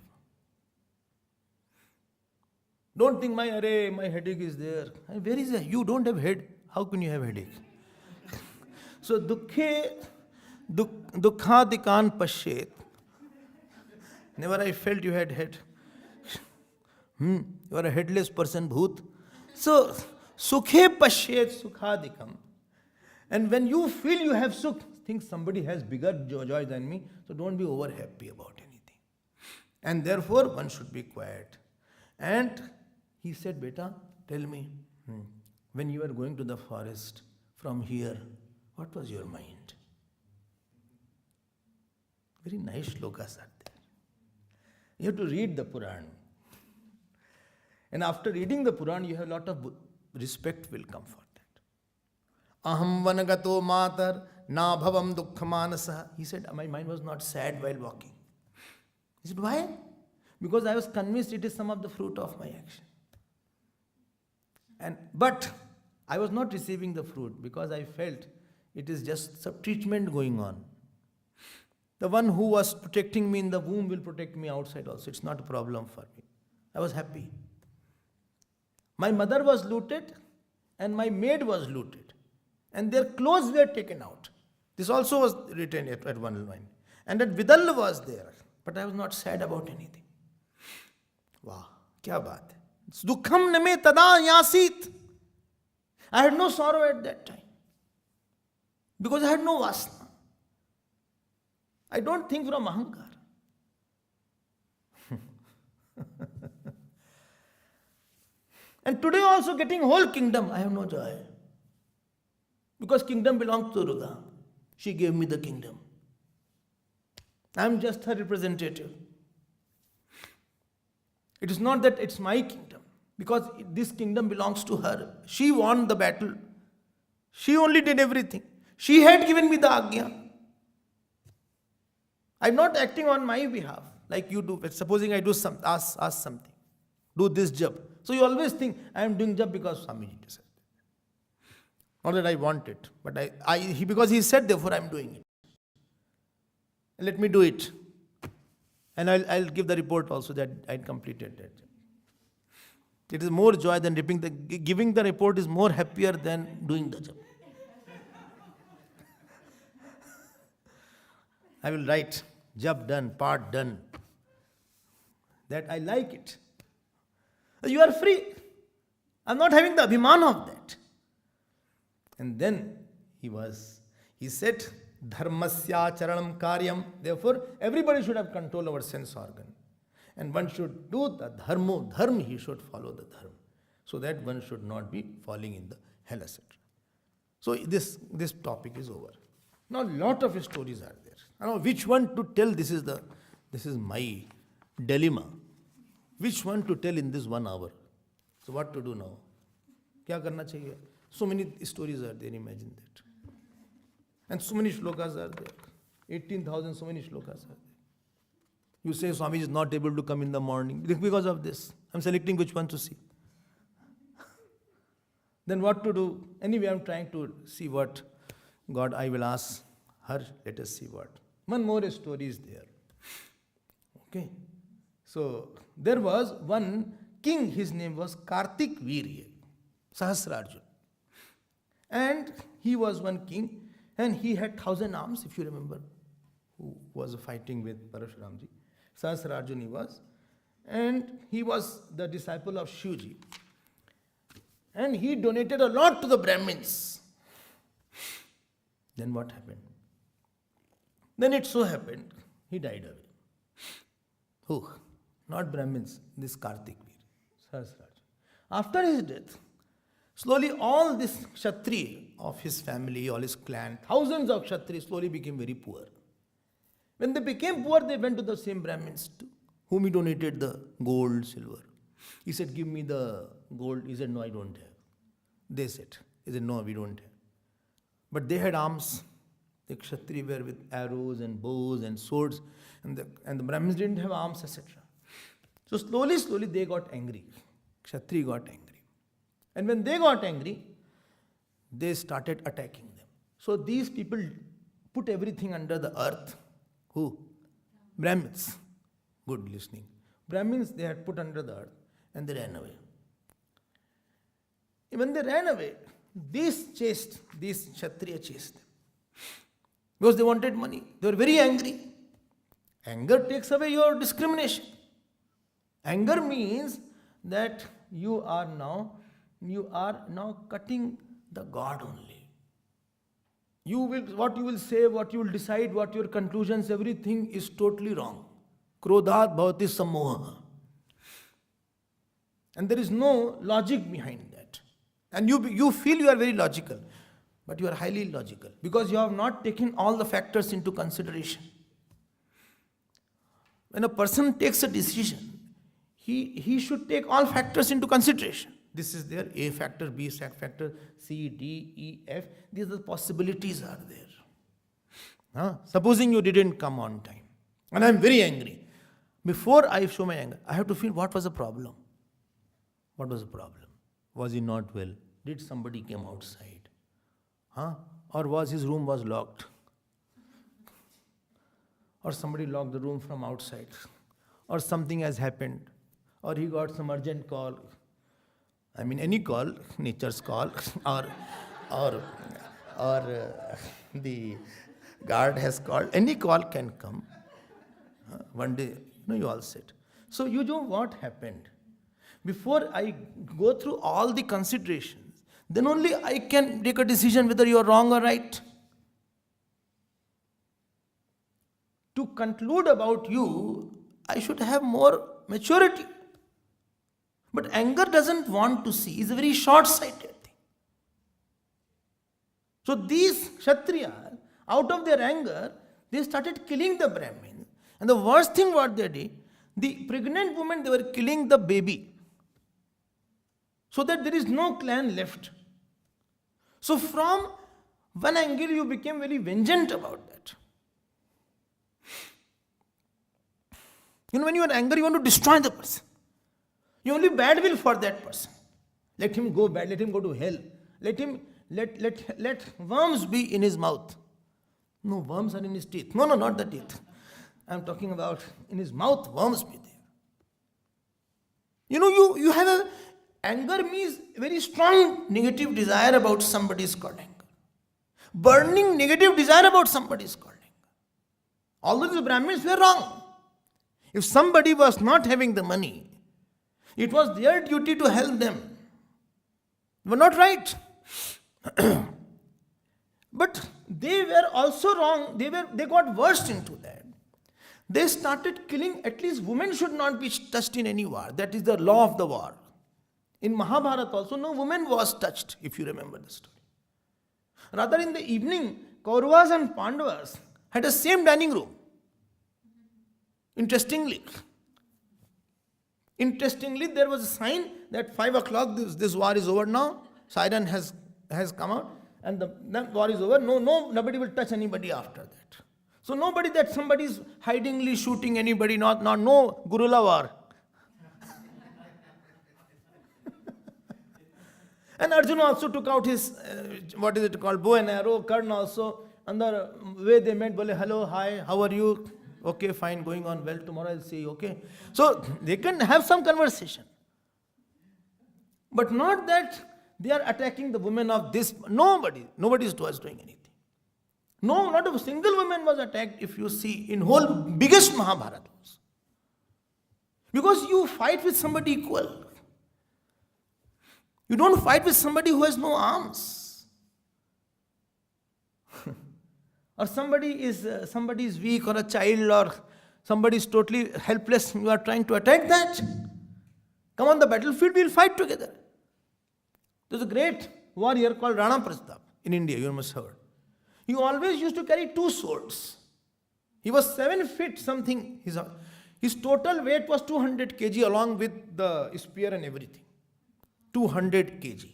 Don't think my headache is there. Where is it? You don't have head. How can you have headache? So dukkadikan pashet. Never I felt you had head. You are a headless person, bhoot. So sukhe pashet sukhadikam. And when you feel you have sukh, think somebody has bigger joy than me. So don't be over happy about anything. And therefore one should be quiet. And he said, Beta, tell me, when you were going to the forest from here, what was your mind? Very nice shlokas are there. You have to read the Puran. And after reading the Puran, you have a lot of respect will come for that. Aham vanagato matar na bhavam dukkhamanasa. He said, my mind was not sad while walking. He said, why? because I was convinced it is some of the fruit of my action. But I was not receiving the fruit because I felt it is just some treatment going on. The one who was protecting me in the womb will protect me outside also. It's not a problem for me. I was happy. My mother was looted and my maid was looted. And their clothes were taken out. This also was written at one line. And that Vidal was there. But I was not sad about anything. Wow, kya baat hai. Dukham name tada yasit. I had no sorrow at that time. Because I had no vasana. I don't think from ahankar. And today also getting whole kingdom, I have no joy. Because kingdom belongs to Durga. She gave me the kingdom. I am just her representative. It is not that it's my kingdom. Because this kingdom belongs to her. She won the battle. She only did everything. She had given me the agya. I'm not acting on my behalf like you do. Supposing I do ask something. Do this job. So you always think I am doing job because Swamiji said. Not that I want it. But because he said, therefore I am doing it. Let me do it. And I'll give the report also that I completed that job. It is more joy than giving the report is more happier than doing the job. I will write, job done, part done. That I like it. You are free. I'm not having the abhiman of that. And then he said, dharmasya charanam karyam. Therefore, everybody should have control over sense organ. And one should do the dharma, he should follow the dharma. So that one should not be falling in the hell, etc. So this topic is over. Now lot of stories are there. I don't know which one to tell. This is my dilemma. Which one to tell in this 1 hour? So what to do now? Kya karna chahiye? So many stories are there, imagine that. And so many shlokas are there. 18,000, so many shlokas are there. You say Swami is not able to come in the morning because of this. I'm selecting which one to see. Then what to do? Anyway, I'm trying to see what God, I will ask her. Let us see what. One more story is there. Okay. So, there was one king, his name was Kartik Virya, Sahasrarjun. And he was one king, and he had 1,000 arms, if you remember, who was fighting with Parashuramji. Sahasrarjun he was. And he was the disciple of Shivji. And he donated a lot to the Brahmins. Then what happened? Then it so happened, he died away. Who? Not Brahmins, this Kartik Veer, Sahasrarjun. After his death, slowly all this Kshatriya of his family, all his clan, thousands of Kshatriyas slowly became very poor. When they became poor, they went to the same Brahmins to whom he donated the gold, silver. He said, give me the gold. He said, no, I don't have. They said, he said, no, we don't have. But they had arms. The Kshatriya were with arrows and bows and swords, and the Brahmins didn't have arms, etc. So slowly they got angry. Kshatriya got angry. And when they got angry, they started attacking them. So these people put everything under the earth. Who? Brahmins. Good listening. Brahmins they had put under the earth and they ran away. When they ran away, these Kshatriya chased them. Because they wanted money. They were very angry. Anger takes away your discrimination. Anger means that you are now cutting the God only. What you will say, what you will decide, what your conclusions, everything is totally wrong. Krodhat bhavati sammoha. And there is no logic behind that. And you feel you are very logical. But you are highly illogical because you have not taken all the factors into consideration. When a person takes a decision, he should take all factors into consideration. This is there, A factor, B factor, C, D, E, F. These are the possibilities are there. Supposing you didn't come on time and I am very angry Before I show my anger, I have to feel what was the problem. What was the problem? Was he not well? Did somebody come outside? Huh? Or was his room was locked? Or somebody locked the room from outside? Or something has happened? Or he got some urgent call? I mean, any call, nature's call, or the guard has called. Any call can come. One day, you all said. So you know what happened. Before I go through all the considerations, then only I can take a decision whether you are wrong or right. To conclude about you, I should have more maturity. But anger doesn't want to see. It's a very short-sighted thing. So these Kshatriyas, out of their anger, they started killing the Brahmins. And the worst thing what they did, the pregnant woman, they were killing the baby. So that there is no clan left. So from one angle, you became very vengeant about that. When you are angry, you want to destroy the person. You only bad will for that person. Let him go bad, let him go to hell. Let worms be in his mouth. No, worms are in his teeth. No, not the teeth. I am talking about in his mouth, worms be there. You have a anger means very strong negative desire about somebody is called anger. Burning negative desire about somebody is called anger. Although the Brahmins were wrong. If somebody was not having the money, it was their duty to help them. They were not right. But they were also wrong. They got worse into that. They started killing, at least women should not be touched in any war. That is the law of the war. In Mahabharata also, no woman was touched, if you remember the story. Rather in the evening, Kauravas and Pandavas had the same dining room. Interestingly, there was a sign that 5 o'clock, this war is over now. Siren has come out and the war is over. Nobody will touch anybody after that. So nobody that somebody is hidingly shooting anybody, no guerrilla war. And Arjuna also took out his, bow and arrow. Karna also, and the way they met, bole, hello, hi, how are you? Okay, fine, going on well, tomorrow I'll see you, okay? So they can have some conversation. But not that they are attacking the women of this. Nobody was doing anything. No, not a single woman was attacked if you see in whole biggest Mahabharata. Because you fight with somebody equal. You don't fight with somebody who has no arms. Or somebody is weak, or a child, or somebody is totally helpless. You are trying to attack that. Come on the battlefield, we'll fight together. There's a great warrior called Rana Pratap in India, you must have heard. He always used to carry 2 swords. He was 7 feet something. His total weight was 200 kg along with the spear and everything. 200 kg.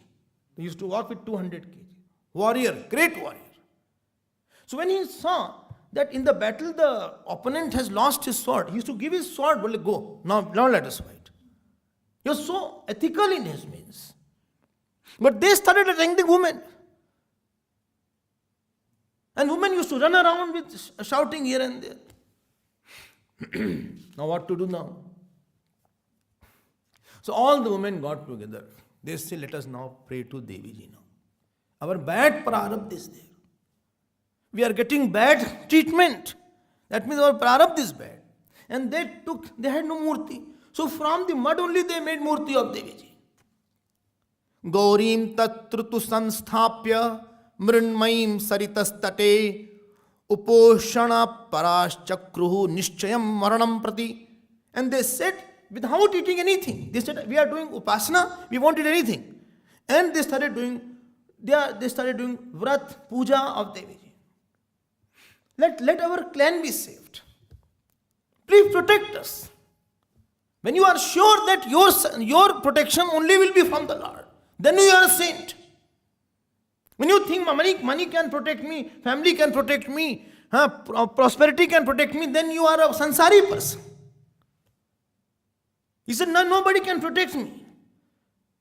He used to walk with 200 kg. Warrior, great warrior. So when he saw that in the battle the opponent has lost his sword, he used to give his sword, well, go, now let us fight. He was so ethical in his means. But they started attacking the women. And women used to run around with shouting here and there. Now what to do now? So all the women got together. They say, let us now pray to Devi Ji now. Our bad prarabdha is there. We are getting bad treatment. That means our prarabdha is bad. And they had no murti. So from the mud only they made murti of Devi Ji. Gaurim tatrutu sanstapya mrinmayim saritastate uposhana paraschakruhu nishchayam maranam prati. And they said, without eating anything, they said, we are doing upasana, we won't eat anything. And they started doing vrat, puja of Devi Ji. Let our clan be saved. Please protect us. When you are sure that your protection only will be from the Lord, then you are a saint. When you think money can protect me, family can protect me, prosperity can protect me, then you are a sansari person. He said, no, nobody can protect me.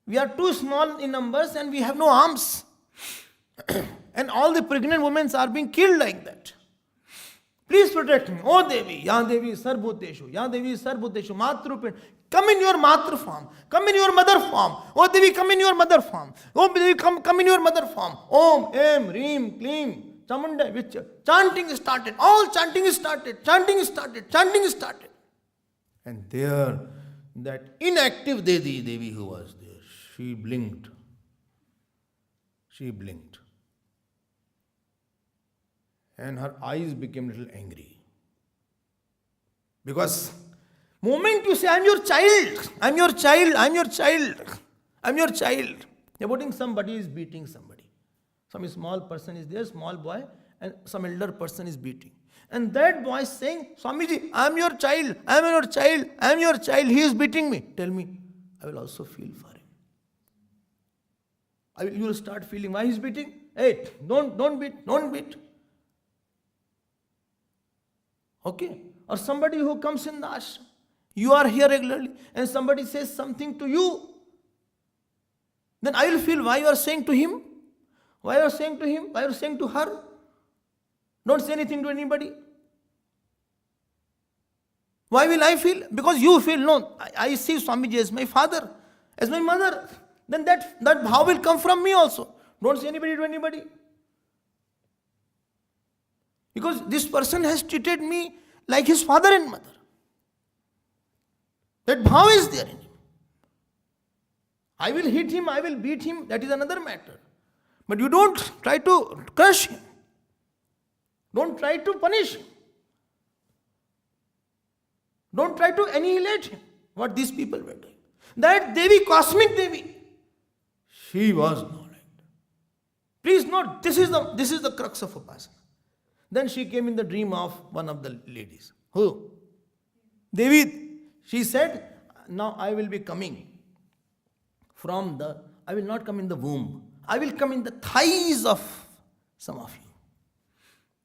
We are too small in numbers and we have no arms. And all the pregnant women are being killed like that. Please protect me. Oh Devi, Ya Devi Sarbhuteshu, Ya Devi Sarbhuteshu, Matrupin. Come in your Matru form. Come in your mother form. Oh Devi, come in your mother form. Oh Devi, come in your mother form. Om, Em, Reem, Kleem, Chamunda, which chanting started. All chanting started. Chanting started. Chanting started. And there, that inactive Devi who was there, she blinked. She blinked. And her eyes became a little angry. Because moment you say, I'm your child, I'm your child, I'm your child, I'm your child. Supporting somebody is beating somebody. Some small person is there, small boy, and some elder person is beating. And that boy is saying, Swamiji, I'm your child, I'm your child, I'm your child, he is beating me. Tell me, I will also feel for him. You will start feeling why he is beating. Hey, don't beat. Okay? Or somebody who comes in the ashram. You are here regularly and somebody says something to you. Then I will feel why you are saying to him. Why you are saying to him? Why you are saying to her? Don't say anything to anybody. Why will I feel? Because you feel, no, I see Swamiji as my father, as my mother. Then that bhav will come from me also. Don't say anybody to anybody. Because this person has treated me like his father and mother. That bhav is there in him. I will hit him, I will beat him, that is another matter. But you don't try to crush him. Don't try to punish him. Don't try to annihilate him. What these people were doing. That Devi, cosmic Devi, she was not like that. Please note, this is the crux of Upasana. Then she came in the dream of one of the ladies. Who? Devi. She said, now I will be coming I will not come in the womb. I will come in the thighs of some of you.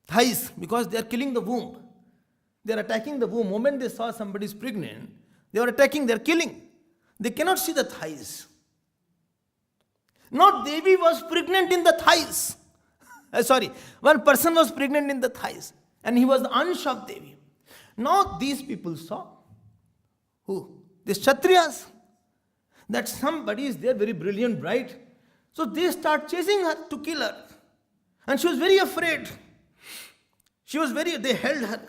Thighs, because they are killing the womb. They are attacking the womb. Moment they saw somebody is pregnant, they are attacking, they are killing. They cannot see the thighs. Not Devi was pregnant in the thighs. One person was pregnant in the thighs. And he was the Ansh of Devi. Now these people saw. Who? The Kshatriyas. That somebody is there, very brilliant, bright. So they start chasing her to kill her. And she was very afraid. They held her.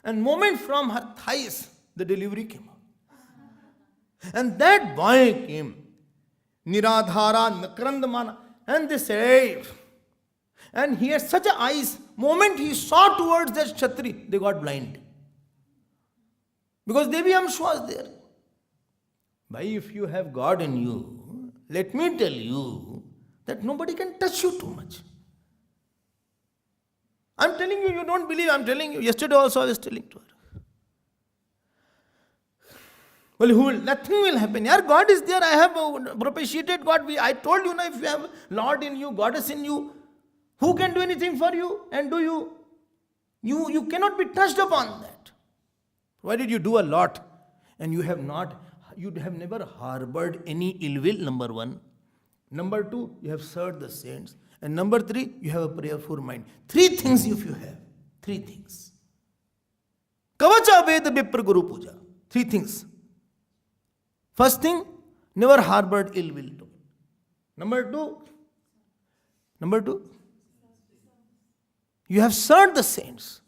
And moment from her thighs, the delivery came out. And that boy came. Niradhara, Nakrandamana. And they said, and he had such eyes. Moment he saw towards that Kshatri, they got blind. Because Devi Amsh was there. But if you have God in you, let me tell you that nobody can touch you too much. I'm telling you, you don't believe, I'm telling you. Yesterday also I was telling to her. Well, nothing will happen. Yaar, God is there. I have propitiated God. I told you now, if you have Lord in you, Goddess in you, who can do anything for you? And do you? You cannot be touched upon that. Why did you do a lot? And you have never harbored any ill will, number one. Number two, you have served the saints. And number three, you have a prayerful mind. Three things if you have. Three things. Kavacha Veda Vipra Guru Puja. Three things. First thing, never harbored ill will. Number two, you have served the saints.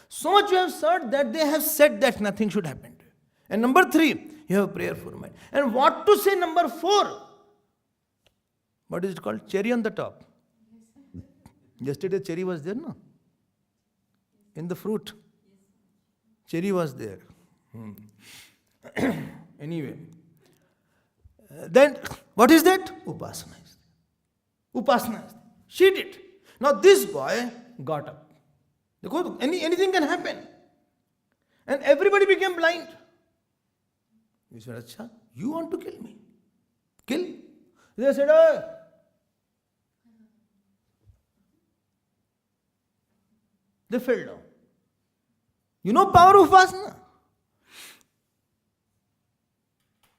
So much you have served that they have said that nothing should happen to you. And number three, you have a prayerful mind. And what to say number four? What is it called? Cherry on the top. Yesterday cherry was there, no? In the fruit. Cherry was there. Anyway. Then, what is that? Upasana is there. Upasana is there. She did. Now this boy got up. Anything can happen. And everybody became blind. He said, Acha, you want to kill me? Kill? They said, oh. They fell down. You know power of Upasana?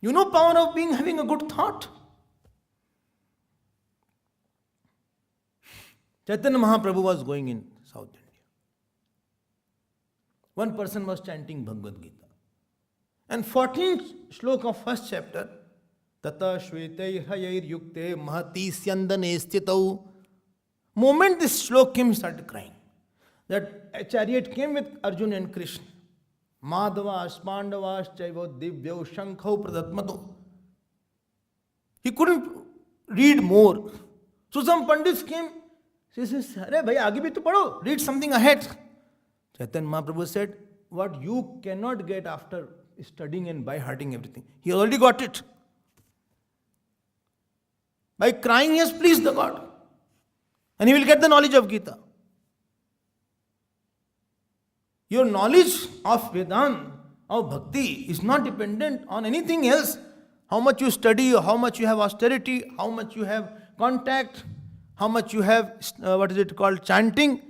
You know power of having a good thought. Chaitanya Mahaprabhu was going in South India. One person was chanting Bhagavad Gita. And 14th shloka of first chapter, Tata Shvetei Hayir Yukte Mahati Syandane Stitau. Moment this shloka came, he started crying. That a chariot came with Arjuna and Krishna. Madhavas, Pandavas, Chaivo, Divyo, Shankho, Pradatmato. He couldn't read more. So some pandits came. He says, Arey bhai, aage bhi to padho. Read something ahead. Chaitanya Mahaprabhu said, what you cannot get after studying and by hearting everything, he already got it. By crying, he has pleased the God. And he will get the knowledge of Gita. Your knowledge of Vedanta, of Bhakti, is not dependent on anything else. How much you study, how much you have austerity, how much you have contact, how much you have, chanting.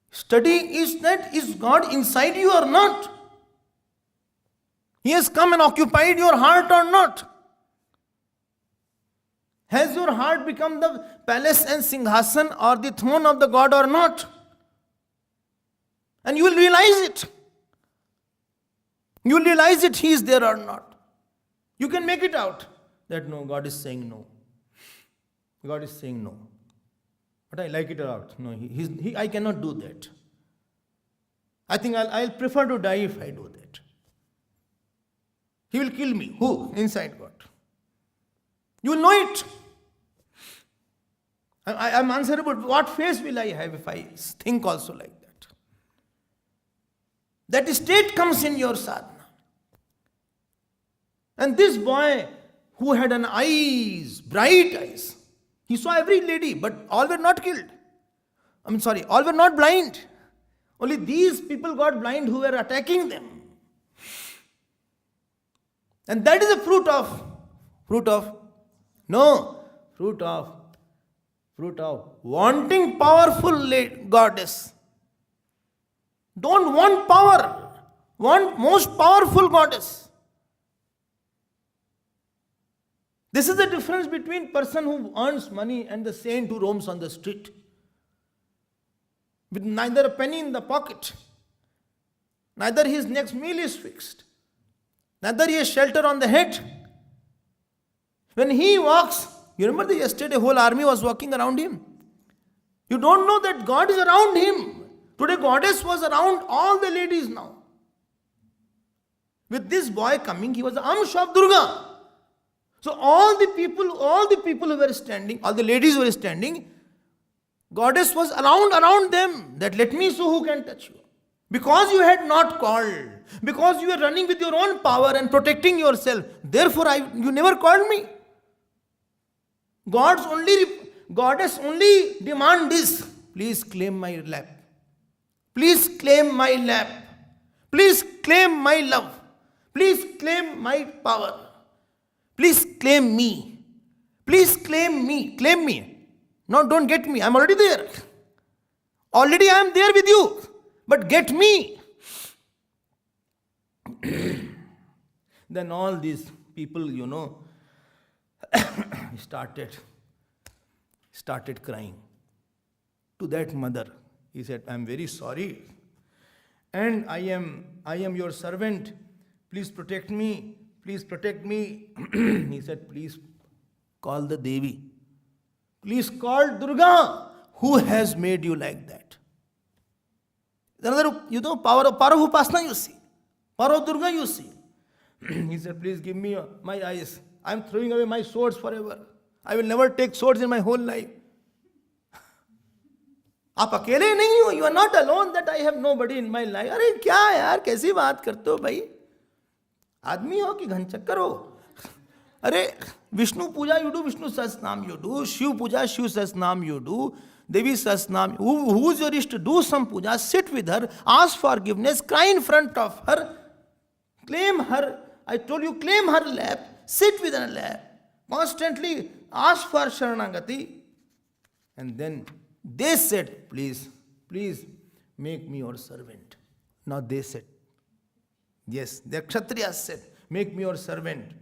Study is that, is God inside you or not? He has come and occupied your heart or not? Has your heart become the palace and singhasan or the throne of the God or not? And you will realize it. You will realize it, He is there or not. You can make it out that no, God is saying no. God is saying no. But I like it out. No, I cannot do that. I think I'll prefer to die if I do that. He will kill me. Who? Inside God. You will know it. I'm answerable. What face will I have if I think also like that? That state comes in your sadhana. And this boy who had an eyes, bright eyes, he saw every lady, but all were not killed. All were not blind. Only these people got blind who were attacking them. And that is the fruit of wanting powerful goddess. Don't want power. Want most powerful goddess. This is the difference between person who earns money and the saint who roams on the street. With neither a penny in the pocket. Neither his next meal is fixed. Neither he has shelter on the head. When he walks, you remember that yesterday whole army was walking around him. You don't know that God is around him. Today goddess was around all the ladies now. With this boy coming, he was the Amsh of Durga. So all the people who were standing, all the ladies who were standing, goddess was around them, that let me show who can touch you. Because you had not called, because you were running with your own power and protecting yourself, therefore you never called me. Goddess only demand this. Please claim my lap. Please claim my lap. Please claim my love. Please claim my power. Please claim me. Please claim me. Claim me. No, don't get me. I'm already there. Already I am there with you. But get me. Then all these people, started crying. To that mother, he said, I'm very sorry. And I am your servant. Please protect me. Please protect me. He said, please call the Devi. Please call Durga. Who has made you like that? Another, power of Upasana you see. Power of Durga you see. He said, please give me my eyes. I'm throwing away my swords forever. I will never take swords in my whole life. आप अकेले नहीं हो. You are not alone that I have nobody in my life. अरे क्या यार, कैसी बात करते हो भाई? आदमी हो कि घनचक्कर हो? अरे विष्णु पूजा you do, Vishnu Sahasranama you do, Shiv Puja Shiv Sahasranama you do, Devi Sasnam, who's your wish to do some puja, sit with her, ask forgiveness, cry in front of her, claim her, I told you, claim her lap, sit with her lap, constantly ask for Sharanagati. And then they said, please make me your servant. Now they said, yes, the Kshatriyas said, make me your servant.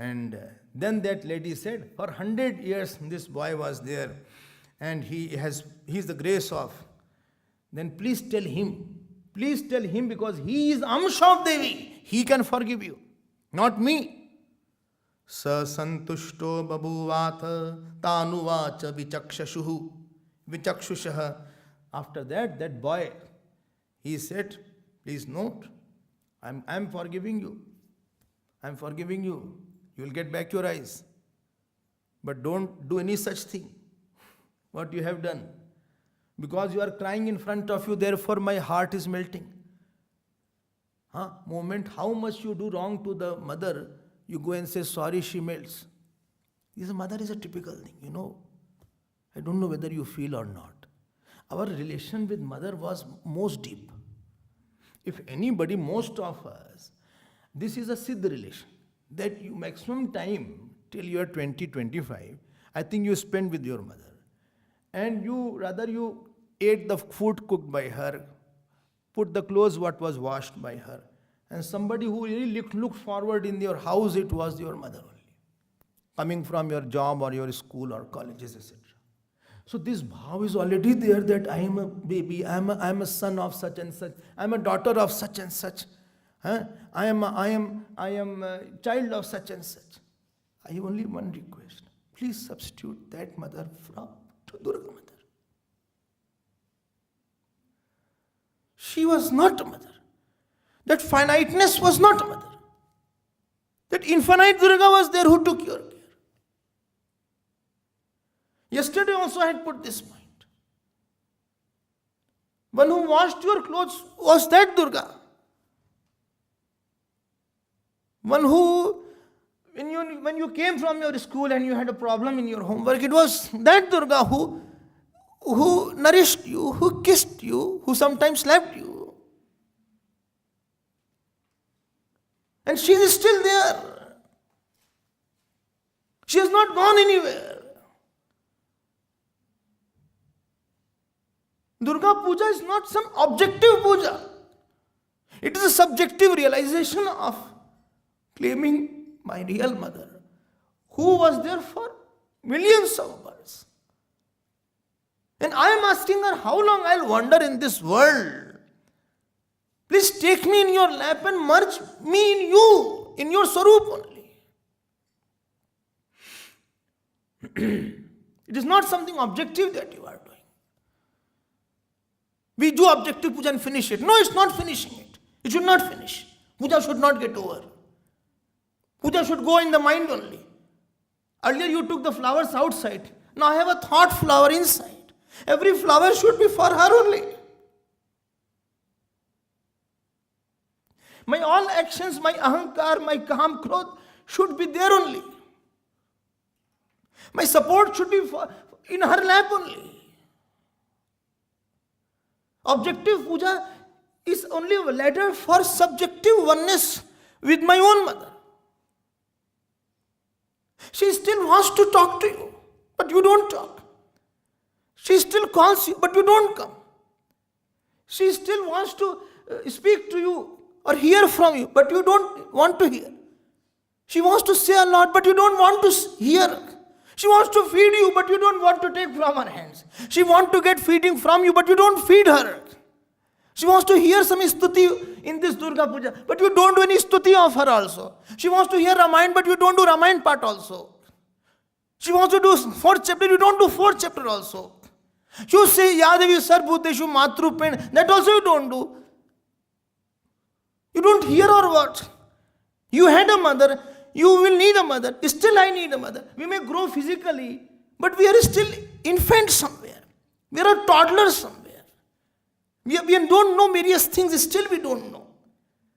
Then that lady said, for 100 years this boy was there and he's the grace of. Then please tell him because he is Amsha of Devi. He can forgive you, not me. Sa santushto babuvatha tanuvacha vichakshushaha. After that boy, he said, please note, I'm forgiving you. I'm forgiving you. You will get back your eyes. But don't do any such thing. What you have done. Because you are crying in front of you, therefore my heart is melting. Moment how much you do wrong to the mother, you go and say sorry, she melts. This mother is a typical thing, I don't know whether you feel or not. Our relation with mother was most deep. If anybody, most of us, this is a Siddha relation. That you maximum time till you are 20, 25, I think you spend with your mother. And you ate the food cooked by her, put the clothes what was washed by her. And somebody who really looked forward in your house, it was your mother only. Coming from your job or your school or colleges, etc. So this bhav is already there that I am a baby, I am a son of such and such, I am a daughter of such and such, I am a child of such and such. I have only one request. Please substitute that mother to Durga mother. She was not a mother. That finiteness was not a mother. That infinite Durga was there who took your care. Yesterday also I had put this mind. One who washed your clothes was that Durga. One who, when you came from your school and you had a problem in your homework, it was that Durga who nourished you, who kissed you, who sometimes slapped you. And she is still there. She has not gone anywhere. Durga Puja is not some objective puja. It is a subjective realization of claiming my real mother, who was there for millions of births. And I am asking her, how long I'll wander in this world? Please take me in your lap and merge me in you, in your Sarup only. It is not something objective that you are doing. We do objective puja and finish it. No, it's not finishing it. It should not finish. Puja should not get over. Puja should go in the mind only. Earlier you took the flowers outside. Now I have a thought flower inside. Every flower should be for her only. My all actions, my ahankar, my kaham, krodh should be there only. My support should be in her lap only. Objective puja is only a ladder for subjective oneness with my own mother. She still wants to talk to you, but you don't talk. She still calls you, but you don't come. She still wants to speak to you or hear from you, but you don't want to hear. She wants to say a lot, but you don't want to hear. She wants to feed you, but you don't want to take from her hands. She wants to get feeding from you, but you don't feed her. She wants to hear some stuti in this Durga Puja, but you don't do any stuti of her also. She wants to hear Ramayana, but you don't do Ramayana part also. She wants to do 4th chapter, you don't do 4th chapter also. You say Yadevi Sarbhuteshu Matrupen, that also you don't do. You don't hear or what? You had a mother, you will need a mother. Still I need a mother. We may grow physically, but we are still infants somewhere. We are toddlers somewhere. We don't know various things, still we don't know.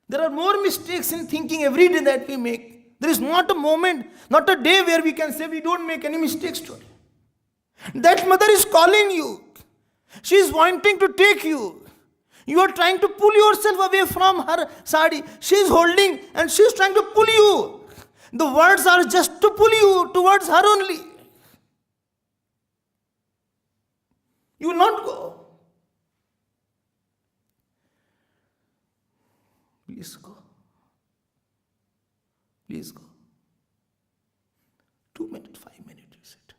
There are more mistakes in thinking every day that we make. There is not a moment, not a day where we can say we don't make any mistakes today. That mother is calling you. She is wanting to take you. You are trying to pull yourself away from her sari. She is holding and she is trying to pull you. The words are just to pull you towards her only. You will not go. Please go. Please go. minutes, 5 minutes, you sit.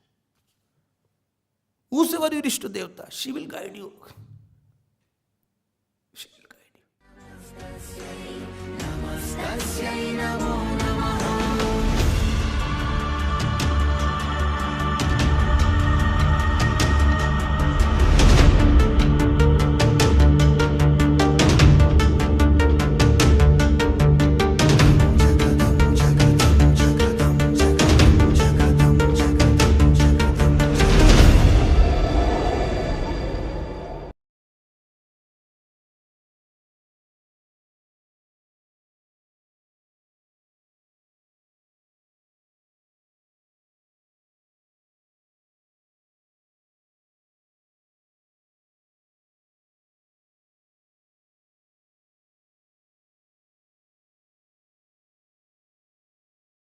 Whosoever you wish to Devta, she will guide you. She will guide you. Namaste Namo